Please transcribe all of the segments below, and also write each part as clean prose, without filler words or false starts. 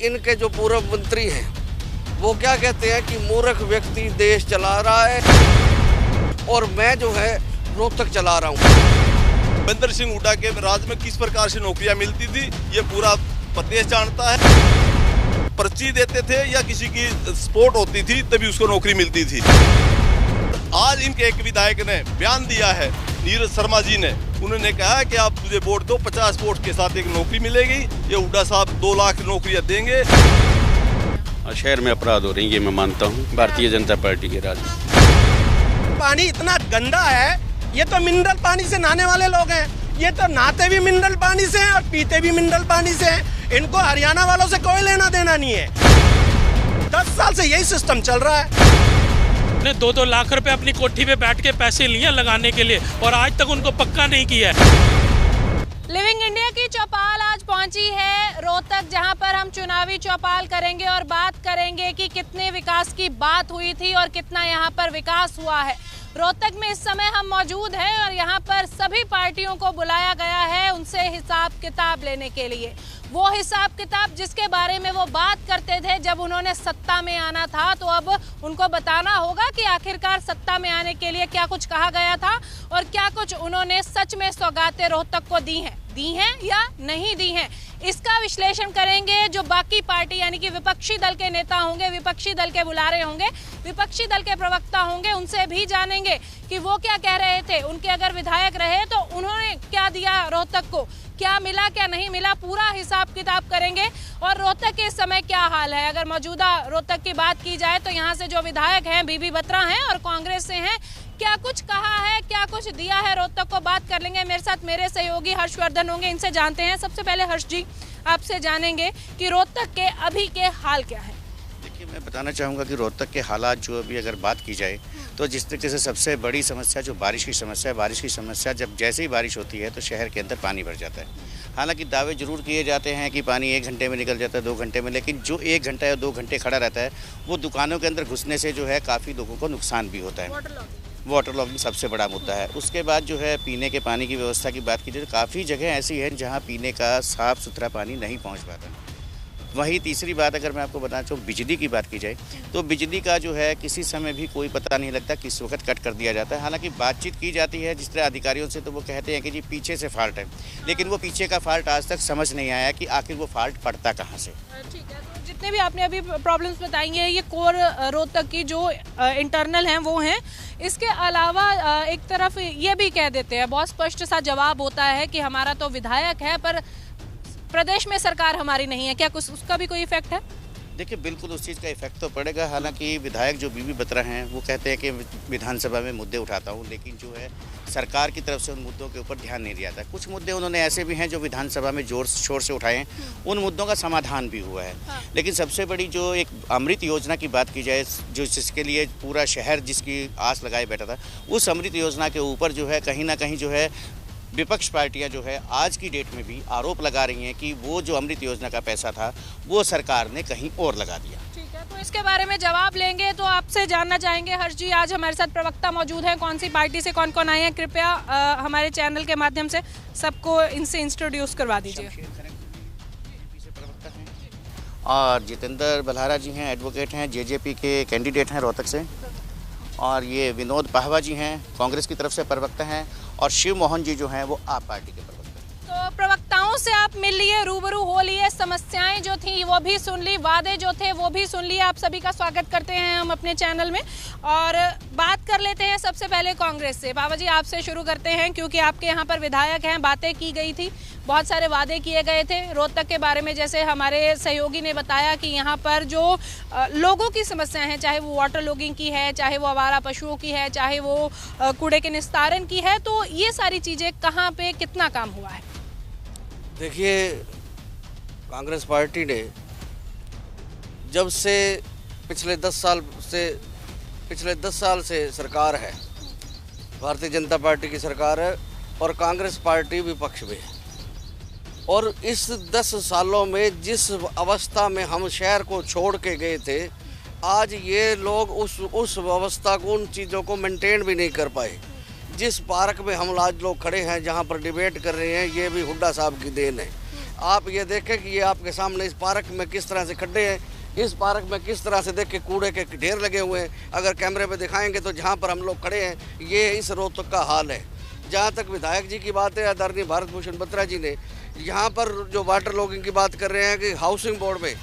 इनके जो पूर्व मंत्री हैं वो क्या कहते हैं कि मूर्ख व्यक्ति देश चला रहा है और मैं जो है रोहतक चला रहा हूँ। भूपेंद्र सिंह हुड्डा के राज में किस प्रकार से नौकरियां मिलती थी ये पूरा प्रदेश जानता है। पर्ची देते थे या किसी की सपोर्ट होती थी तभी उसको नौकरी मिलती थी। आज इनके एक विधायक ने बयान दिया है, नीरज शर्मा जी ने, उन्होंने कहा है कि आप मुझे वोट दो, 50 वोट के साथ एक नौकरी मिलेगी। ये हुड्डा साहब 2 लाख नौकरियां देंगे। शहर में अपराध हो रही है, मैं मानता हूँ भारतीय जनता पार्टी के राज में। पानी इतना गंदा है, ये तो मिनरल पानी से नहाने वाले लोग हैं, ये तो नहाते भी मिनरल पानी से हैं और पीते भी मिनरल पानी से हैं। इनको हरियाणा वालों से कोई लेना देना नहीं है। 10 साल से यही सिस्टम चल रहा है। ने 2-2 लाख रुपए अपनी कोठी पे बैठ के पैसे लिए लगाने के लिए और आज तक उनको पक्का नहीं किया है। लिविंग इंडिया की चौपाल आज पहुंची है रोहतक, जहां पर हम चुनावी चौपाल करेंगे और बात करेंगे कि कितने विकास की बात हुई थी और कितना यहां पर विकास हुआ है। रोहतक में इस समय हम मौजूद हैं और यहाँ पर सभी पार्टियों को बुलाया गया है उनसे हिसाब किताब लेने के लिए। वो हिसाब किताब जिसके बारे में वो बात करते थे जब उन्होंने सत्ता में आना था, तो अब उनको बताना होगा कि आखिरकार सत्ता में आने के लिए क्या कुछ कहा गया था और क्या कुछ उन्होंने सच में सौगातें रोहतक को दी हैं या नहीं दी हैं। इसका विश्लेषण करेंगे जो बाकी पार्टी यानी कि विपक्षी दल के नेता होंगे, विपक्षी दल के बुलारे होंगे, विपक्षी दल के प्रवक्ता होंगे, उनसे भी जानेंगे कि वो क्या कह रहे थे। उनके अगर विधायक रहे तो उन्होंने क्या दिया रोहतक को, क्या मिला क्या नहीं मिला, पूरा हिसाब किताब करेंगे। और रोहतक के इस समय क्या हाल है, अगर मौजूदा रोहतक की बात की जाए तो यहाँ से जो विधायक हैं बीबी बत्रा हैं और कांग्रेस से हैं, क्या कुछ कहा है, क्या कुछ दिया है रोहतक को, बात कर लेंगे। मेरे साथ मेरे सहयोगी हर्षवर्धन होंगे, इनसे जानते हैं। सबसे पहले हर्ष जी आपसे जानेंगे कि रोहतक के अभी के हाल क्या है। देखिए, मैं बताना चाहूँगा कि रोहतक के हालात जो अभी अगर बात की जाए तो जिस तरीके से सबसे बड़ी समस्या जो बारिश की समस्या है, बारिश की समस्या जब जैसे ही बारिश होती है तो शहर के अंदर पानी भर जाता है। हालांकि दावे जरूर किए जाते हैं कि पानी 1 घंटे में निकल जाता है, 2 घंटे में, लेकिन जो 1 घंटा या 2 घंटे खड़ा रहता है वो दुकानों के अंदर घुसने से जो है काफ़ी लोगों को नुकसान भी होता है। वाटर लॉगिंग सबसे बड़ा मुद्दा है। उसके बाद जो है पीने के पानी की व्यवस्था की बात की जाए तो काफ़ी जगह ऐसी हैं जहां पीने का साफ़ सुथरा पानी नहीं पहुंच पाता। वहीं तीसरी बात अगर मैं आपको बताना चाहूँ, बिजली की बात की जाए तो बिजली का जो है किसी समय भी कोई पता नहीं लगता किस वक्त कट कर दिया जाता है। हालांकि बातचीत की जाती है जिस तरह अधिकारियों से तो वो कहते हैं कि जी पीछे से फॉल्ट है, लेकिन वो पीछे का फॉल्ट आज तक समझ नहीं आया कि आखिर वो फॉल्ट पड़ता कहाँ से। ठीक है, तो जितने भी आपने अभी प्रॉब्लम्स बताई हैं ये कोर रोहतक की जो इंटरनल हैं वो हैं। इसके अलावा एक तरफ ये भी कह देते हैं, बहुत स्पष्ट सा जवाब होता है कि हमारा तो विधायक है पर प्रदेश में सरकार हमारी नहीं है। क्या कुछ उसका भी कोई इफेक्ट है? देखिए, बिल्कुल उस चीज़ का इफेक्ट तो पड़ेगा। हालांकि विधायक जो बीबी बत्रा हैं वो कहते हैं कि विधानसभा में मुद्दे उठाता हूं, लेकिन जो है सरकार की तरफ से उन मुद्दों के ऊपर ध्यान नहीं दिया जाता। कुछ मुद्दे उन्होंने ऐसे भी हैं जो विधानसभा में जोर शोर से उठाए हैं, उन मुद्दों का समाधान भी हुआ है। लेकिन सबसे बड़ी जो एक अमृत योजना की बात की जाए, जो जिसके लिए पूरा शहर जिसकी आस लगाए बैठा था, उस अमृत योजना के ऊपर जो है कहीं ना कहीं जो है विपक्ष पार्टियां जो है आज की डेट में भी आरोप लगा रही हैं कि वो जो अमृत योजना का पैसा था वो सरकार ने कहीं और लगा दिया। ठीक है, तो इसके बारे में जवाब लेंगे। तो आपसे जानना चाहेंगे हर्ष जी, आज हमारे साथ प्रवक्ता मौजूद हैं, कौन सी पार्टी से कौन कौन आए हैं, कृपया हमारे चैनल के माध्यम से सबको इनसे इंट्रोड्यूस करवा दीजिए। और जितेंद्र बल्हारा जी हैं, एडवोकेट हैं, जेजेपी के कैंडिडेट हैं रोहतक से। और ये विनोद पाहवा जी हैं, कांग्रेस की तरफ से प्रवक्ता हैं। और शिव मोहन जी जो हैं वो आप पार्टी के प्रवक्ता हैं। तो प्रवक्ताओं से आप मिल लिए, रूबरू हो लिए, समस्याएं जो थी वो भी सुन ली, वादे जो थे वो भी सुन लिए। आप सभी का स्वागत करते हैं हम अपने चैनल में और बात कर लेते हैं सबसे पहले कांग्रेस से। बाबा जी आपसे शुरू करते हैं क्योंकि आपके यहाँ पर विधायक हैं, बातें की गई थी, बहुत सारे वादे किए गए थे रोहतक के बारे में। जैसे हमारे सहयोगी ने बताया कि यहाँ पर जो लोगों की समस्याएं हैं, चाहे वो वाटर लॉगिंग की है, चाहे वो आवारा पशुओं की है, चाहे वो कूड़े के निस्तारण की है, तो ये सारी चीज़ें कहाँ पे कितना काम हुआ है? देखिए, कांग्रेस पार्टी ने जब से पिछले 10 साल से सरकार है, भारतीय जनता पार्टी की सरकार है और कांग्रेस पार्टी विपक्ष में है। और इस 10 सालों में जिस अवस्था में हम शहर को छोड़ के गए थे, आज ये लोग उस अवस्था को, उन चीज़ों को मेंटेन भी नहीं कर पाए। जिस पार्क में हम आज लोग खड़े हैं, जहाँ पर डिबेट कर रहे हैं, ये भी हुड्डा साहब की देन है। आप ये देखें कि ये आपके सामने इस पार्क में किस तरह से खड्डे हैं, इस पार्क में किस तरह से देख के कूड़े के ढेर लगे हुए हैं। अगर कैमरे पे दिखाएंगे तो जहाँ पर हम लोग खड़े हैं ये इस रोहतक का हाल है। जहाँ तक विधायक जी की बात है, आदरणीय भारत भूषण बत्रा जी ने यहाँ पर जो वाटर लॉगिंग की बात कर रहे हैं कि हाउसिंग बोर्ड में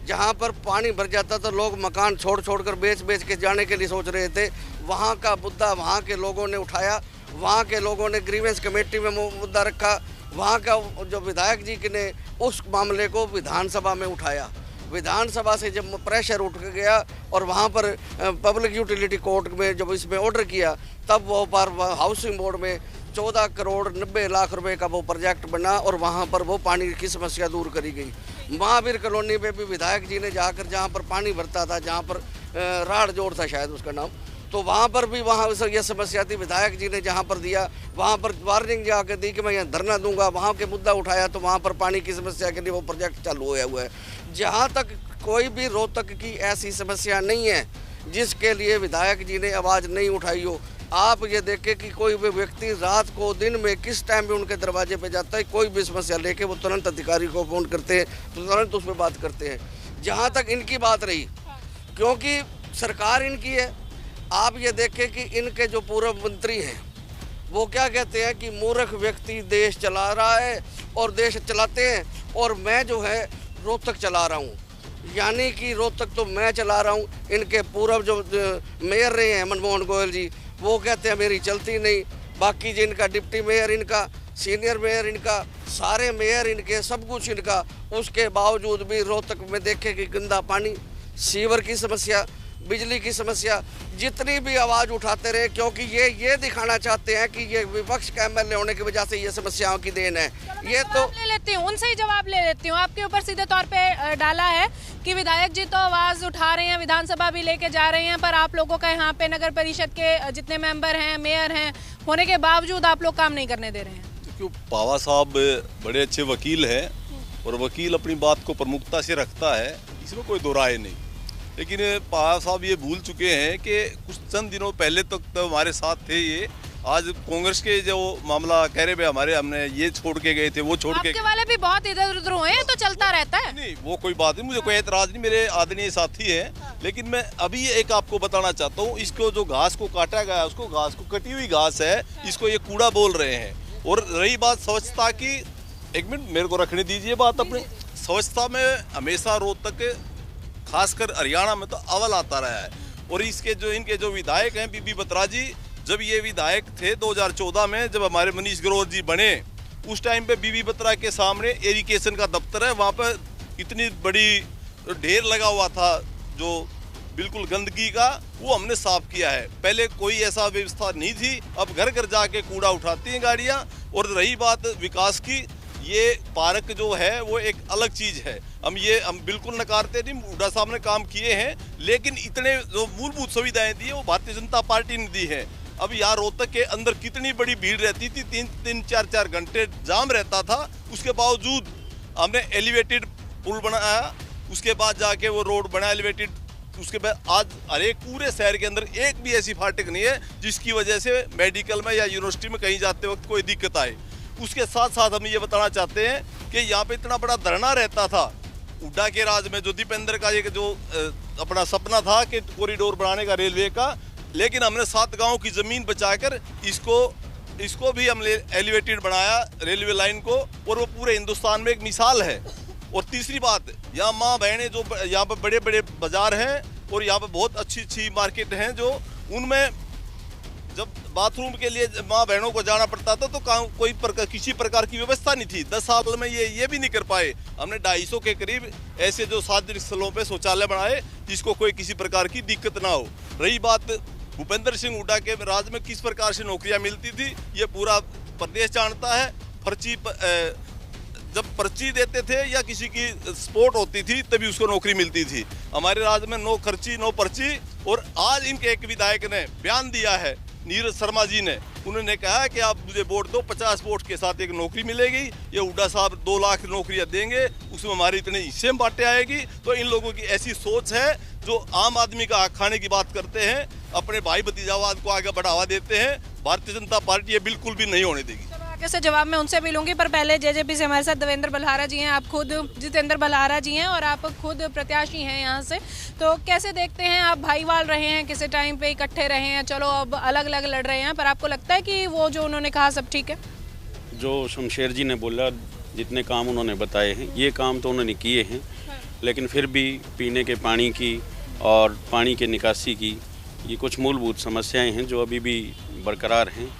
जहाँ पर पानी भर जाता तो लोग मकान छोड़ कर बेच के जाने के लिए सोच रहे थे, वहाँ का मुद्दा वहाँ के लोगों ने उठाया, वहाँ के लोगों ने ग्रीवेंस कमेटी में मुद्दा रखा, वहाँ का जो विधायक जी ने उस मामले को विधानसभा में उठाया। विधानसभा से जब प्रेशर उठ गया और वहाँ पर पब्लिक यूटिलिटी कोर्ट में जब इसमें ऑर्डर किया, तब वो पर हाउसिंग बोर्ड में 14 करोड़ 90 लाख रुपए का वो प्रोजेक्ट बना और वहाँ पर वो पानी की समस्या दूर करी गई। महावीर कॉलोनी में भी विधायक जी ने जाकर जहाँ पर पानी भरता था, जहाँ पर राढ़ जोड़ था शायद उसका नाम, तो वहाँ पर भी वहाँ यह समस्या थी। विधायक जी ने जहाँ पर दिया वहाँ पर वार्निंग जाकर दी कि मैं यहाँ धरना दूंगा, वहाँ के मुद्दा उठाया तो वहाँ पर पानी की समस्या के लिए वो प्रोजेक्ट चालू होया हुआ है। जहाँ तक कोई भी रोहतक की ऐसी समस्या नहीं है जिसके लिए विधायक जी ने आवाज़ नहीं उठाई हो। आप ये देखें कि कोई भी व्यक्ति रात को दिन में किस टाइम पे उनके दरवाजे पे जाता है, कोई भी समस्या लेके वो तुरंत अधिकारी को फोन करते हैं, तुरंत उस पर बात करते हैं। जहाँ तक इनकी बात रही, क्योंकि सरकार इनकी है, आप ये देखें कि इनके जो पूर्व मंत्री हैं वो क्या कहते हैं कि मूर्ख व्यक्ति देश चला रहा है और देश चलाते हैं और मैं जो है रोहतक चला रहा हूँ, यानी कि रोहतक तो मैं चला रहा हूँ। इनके पूर्व जो मेयर रहे हैं मनमोहन गोयल जी, वो कहते हैं मेरी चलती नहीं। बाकी जिनका डिप्टी मेयर इनका, सीनियर मेयर इनका, सारे मेयर इनके, सब कुछ इनका, उसके बावजूद भी रोहतक में देखें कि गंदा पानी, सीवर की समस्या, बिजली की समस्या, जितनी भी आवाज़ उठाते रहे, क्योंकि ये दिखाना चाहते हैं कि ये विपक्ष का एमएलए होने की वजह से ये समस्याओं की देन है। ये तो ले लेती हूँ, उनसे ही जवाब ले लेती हूँ। आपके ऊपर सीधे तौर पे डाला है कि विधायक जी तो आवाज़ उठा रहे हैं, विधानसभा भी लेके जा रहे हैं, पर आप लोगों का यहाँ पे नगर परिषद के जितने मेंबर हैं, मेयर हैं, होने के बावजूद आप लोग काम नहीं करने दे रहे हैं। क्यों? पावा साहब बड़े अच्छे वकील हैं और वकील अपनी बात को प्रमुखता से रखता है, इसमें कोई दो राय नहीं। लेकिन पावा साहब ये भूल चुके हैं कि कुछ चंद दिनों पहले तक तो हमारे साथ थे ये। आज कांग्रेस के जो मामला कह रहे हमारे, हमने ये छोड़ के गए थे, वो छोड़ के, आपके वाले भी बहुत इधर उधर हुए हैं, तो चलता रहता है। नहीं, वो कोई बात नहीं, मुझे कोई एतराज नहीं, मेरे आदरणीय साथी हैं। लेकिन मैं अभी एक आपको बताना चाहता हूँ, इसको जो घास को काटा गया, उसको घास को कटी हुई घास है, इसको ये कूड़ा बोल रहे हैं। और रही बात स्वच्छता की, एक मिनट मेरे को रखने दीजिए बात अपनी। स्वच्छता में हमेशा रोहतक, खासकर हरियाणा में तो अव्वल आता रहा है। और इनके जो विधायक हैं बीबी बत्रा जी, जब ये विधायक थे 2014 में, जब हमारे मनीष ग्रोवर जी बने, उस टाइम पे बीबी बत्रा के सामने इरिगेशन का दफ्तर है, वहाँ पर इतनी बड़ी ढेर लगा हुआ था जो बिल्कुल गंदगी का, वो हमने साफ किया है। पहले कोई ऐसा व्यवस्था नहीं थी, अब घर घर जाके कूड़ा उठाती हैं गाड़ियाँ। और रही बात विकास की, ये पार्क जो है वो एक अलग चीज़ है, हम बिल्कुल नकारते नहीं, हुड्डा साहब ने काम किए हैं, लेकिन इतने जो मूलभूत सुविधाएं दी है वो भारतीय जनता पार्टी ने दी है। अब यहाँ रोहतक के अंदर कितनी बड़ी भीड़ रहती थी, 3-3, 4-4 घंटे जाम रहता था, उसके बावजूद हमने एलिवेटेड पुल बनाया, उसके बाद जाके वो रोड बना एलिवेटेड, उसके बाद आज हर एक पूरे शहर के अंदर एक भी ऐसी फाटक नहीं है जिसकी वजह से मेडिकल में या यूनिवर्सिटी में कहीं जाते वक्त कोई दिक्कत आए। उसके साथ साथ हम ये बताना चाहते हैं कि यहाँ पे इतना बड़ा धरना रहता था हुड्डा के राज में, जो दीपेंद्र का एक जो अपना सपना था कि कॉरिडोर बनाने का रेलवे का, लेकिन हमने 7 गांव की ज़मीन बचाकर इसको भी हमने एलिवेटेड बनाया रेलवे लाइन को, और वो पूरे हिंदुस्तान में एक मिसाल है। और तीसरी बात, यहाँ माँ बहनें जो यहाँ पर बड़े बड़े बाज़ार हैं और यहाँ पर बहुत अच्छी मार्केट हैं, जो उनमें जब बाथरूम के लिए माँ बहनों को जाना पड़ता था तो किसी प्रकार की व्यवस्था नहीं थी। 10 साल में ये भी नहीं कर पाए। हमने 250 के करीब ऐसे जो सार्वजनिक स्थलों पे शौचालय बनाए जिसको कोई किसी प्रकार की दिक्कत ना हो। रही बात भूपेंद्र सिंह हुड्डा के राज में किस प्रकार से नौकरियां मिलती थी, ये पूरा प्रदेश जानता है। जब पर्ची देते थे या किसी की स्पोर्ट होती थी तभी उसको नौकरी मिलती थी। हमारे राज्य में नो खर्ची नो पर्ची। और आज इनके एक विधायक ने बयान दिया है, नीरज शर्मा जी ने, उन्होंने कहा कि आप मुझे वोट दो, 50 वोट के साथ एक नौकरी मिलेगी। ये हुड्डा साहब 2 लाख नौकरियां देंगे, उसमें हमारे इतने हिस्से में बांटे आएगी। तो इन लोगों की ऐसी सोच है जो आम आदमी का हक खाने की बात करते हैं, अपने भाई भतीजावाद को आगे बढ़ावा देते हैं। भारतीय जनता पार्टी ये बिल्कुल भी नहीं होने देगी। बाकी से जवाब मैं उनसे भी लूंगी, पर पहले जेजेपी से हमारे साथ देवेंद्र बल्हारा जी हैं। आप खुद जितेंद्र बल्हारा जी हैं और आप खुद प्रत्याशी हैं यहाँ से, तो कैसे देखते हैं आप? भाईवाल रहे हैं, किसी टाइम पे इकट्ठे रहे हैं, चलो अब अलग अलग लड़ रहे हैं, पर आपको लगता है कि वो जो उन्होंने कहा सब ठीक है? जो शमशेर जी ने बोला, जितने काम उन्होंने बताए हैं, ये काम तो उन्होंने किए हैं, लेकिन फिर भी पीने के पानी की और पानी के निकासी की ये कुछ मूलभूत समस्याएं हैं जो अभी भी बरकरार हैं।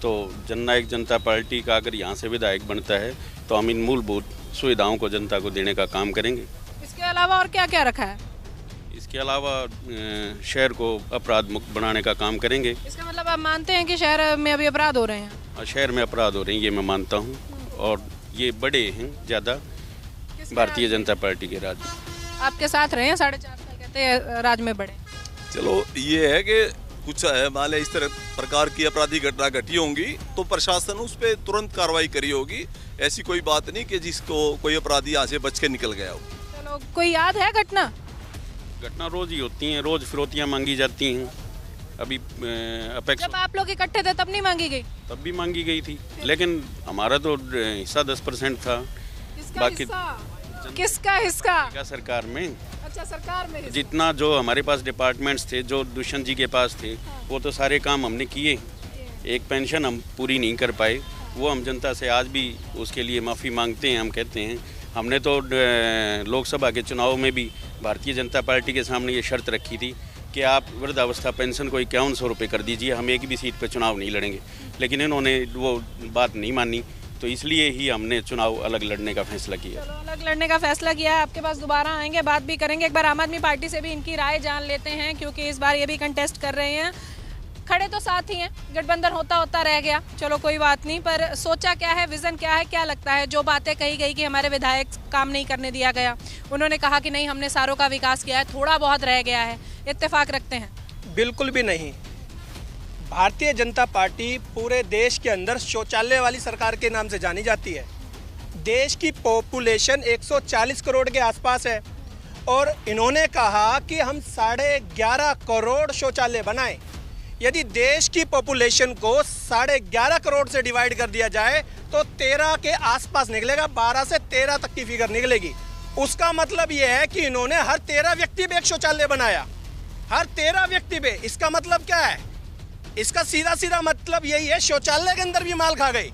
तो जननायक जनता पार्टी का अगर यहाँ से विधायक बनता है तो हम इन मूलभूत सुविधाओं को जनता को देने का काम करेंगे। इसके अलावा और क्या क्या रखा है? इसके अलावा शहर को अपराध मुक्त बनाने का काम करेंगे। इसका मतलब आप मानते हैं कि शहर में अभी अपराध हो रहे हैं? शहर में अपराध हो रहे हैं, ये मैं मानता हूँ, और ये बड़े हैं ज़्यादा भारतीय जनता पार्टी के राज। आपके साथ रहे हैं 4.5 साल, कहते हैं राज में बड़े। चलो ये है कि कुछ है, मान लिया इस तरह प्रकार की आपराधिक घटना घटी होंगी तो प्रशासन उस पर तुरंत कार्रवाई करी होगी। ऐसी कोई बात नहीं कि जिसको कोई अपराधी यहाँ से बच के निकल गया हो। चलो, कोई याद है घटना? घटना रोज ही होती हैं, रोज फिरौतियाँ मांगी जाती हैं। अभी अपेक्स जब आप लोग इकट्ठे थे तब नहीं मांगी गई? तब भी मांगी गई थी, लेकिन हमारा तो हिस्सा 10% था। बाकी किसका हिस्सा? सरकार में। अच्छा, सरकार में जितना जो हमारे पास डिपार्टमेंट्स थे, जो दुष्यंत जी के पास थे, वो तो सारे काम हमने किए। एक पेंशन हम पूरी नहीं कर पाए, वो हम जनता से आज भी उसके लिए माफ़ी मांगते हैं। हम कहते हैं, हमने तो लोकसभा के चुनाव में भी भारतीय जनता पार्टी के सामने ये शर्त रखी थी कि आप वृद्धावस्था पेंशन को 5100 रुपये कर दीजिए, हम एक भी सीट पर चुनाव नहीं लड़ेंगे। लेकिन इन्होंने वो बात नहीं मानी, तो इसलिए ही हमने चुनाव अलग लड़ने का फैसला किया। चलो, अलग लड़ने का फैसला किया है। आपके पास दोबारा आएंगे, बात भी करेंगे। एक बार आम आदमी पार्टी से भी इनकी राय जान लेते हैं, क्योंकि इस बार ये भी कंटेस्ट कर रहे हैं। खड़े तो साथ ही हैं, गठबंधन होता होता रह गया, चलो कोई बात नहीं, पर सोचा क्या है, विजन क्या है, क्या लगता है? जो बातें कही गई कि हमारे विधायक काम नहीं करने दिया गया, उन्होंने कहा कि नहीं, हमने सारों का विकास किया है, थोड़ा बहुत रह गया है, इत्तेफाक रखते हैं? बिल्कुल भी नहीं। भारतीय जनता पार्टी पूरे देश के अंदर शौचालय वाली सरकार के नाम से जानी जाती है। देश की पॉपुलेशन 140 करोड़ के आसपास है और इन्होंने कहा कि हम 11.5 करोड़ शौचालय बनाएं। यदि देश की पॉपुलेशन को 11.5 करोड़ से डिवाइड कर दिया जाए तो 13 के आसपास निकलेगा, 12 से 13 तक की फिगर निकलेगी। उसका मतलब यह है कि इन्होंने हर 13 व्यक्ति पे एक शौचालय बनाया, हर 13 व्यक्ति पे। इसका मतलब क्या है? इसका सीधा सीधा मतलब यही है, शौचालय के अंदर भी माल खा गई।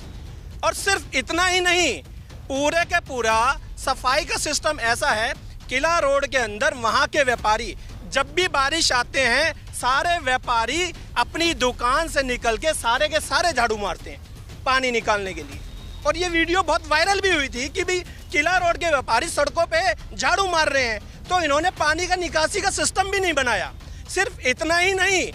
और सिर्फ इतना ही नहीं, पूरे के पूरा सफाई का सिस्टम ऐसा है, किला रोड के अंदर वहाँ के व्यापारी जब भी बारिश आते हैं, सारे व्यापारी अपनी दुकान से निकल के सारे झाड़ू मारते हैं पानी निकालने के लिए। और ये वीडियो बहुत वायरल भी हुई थी कि भी किला रोड के व्यापारी सड़कों पे झाड़ू मार रहे हैं। तो इन्होंने पानी का निकासी का सिस्टम भी नहीं बनाया। सिर्फ इतना ही नहीं,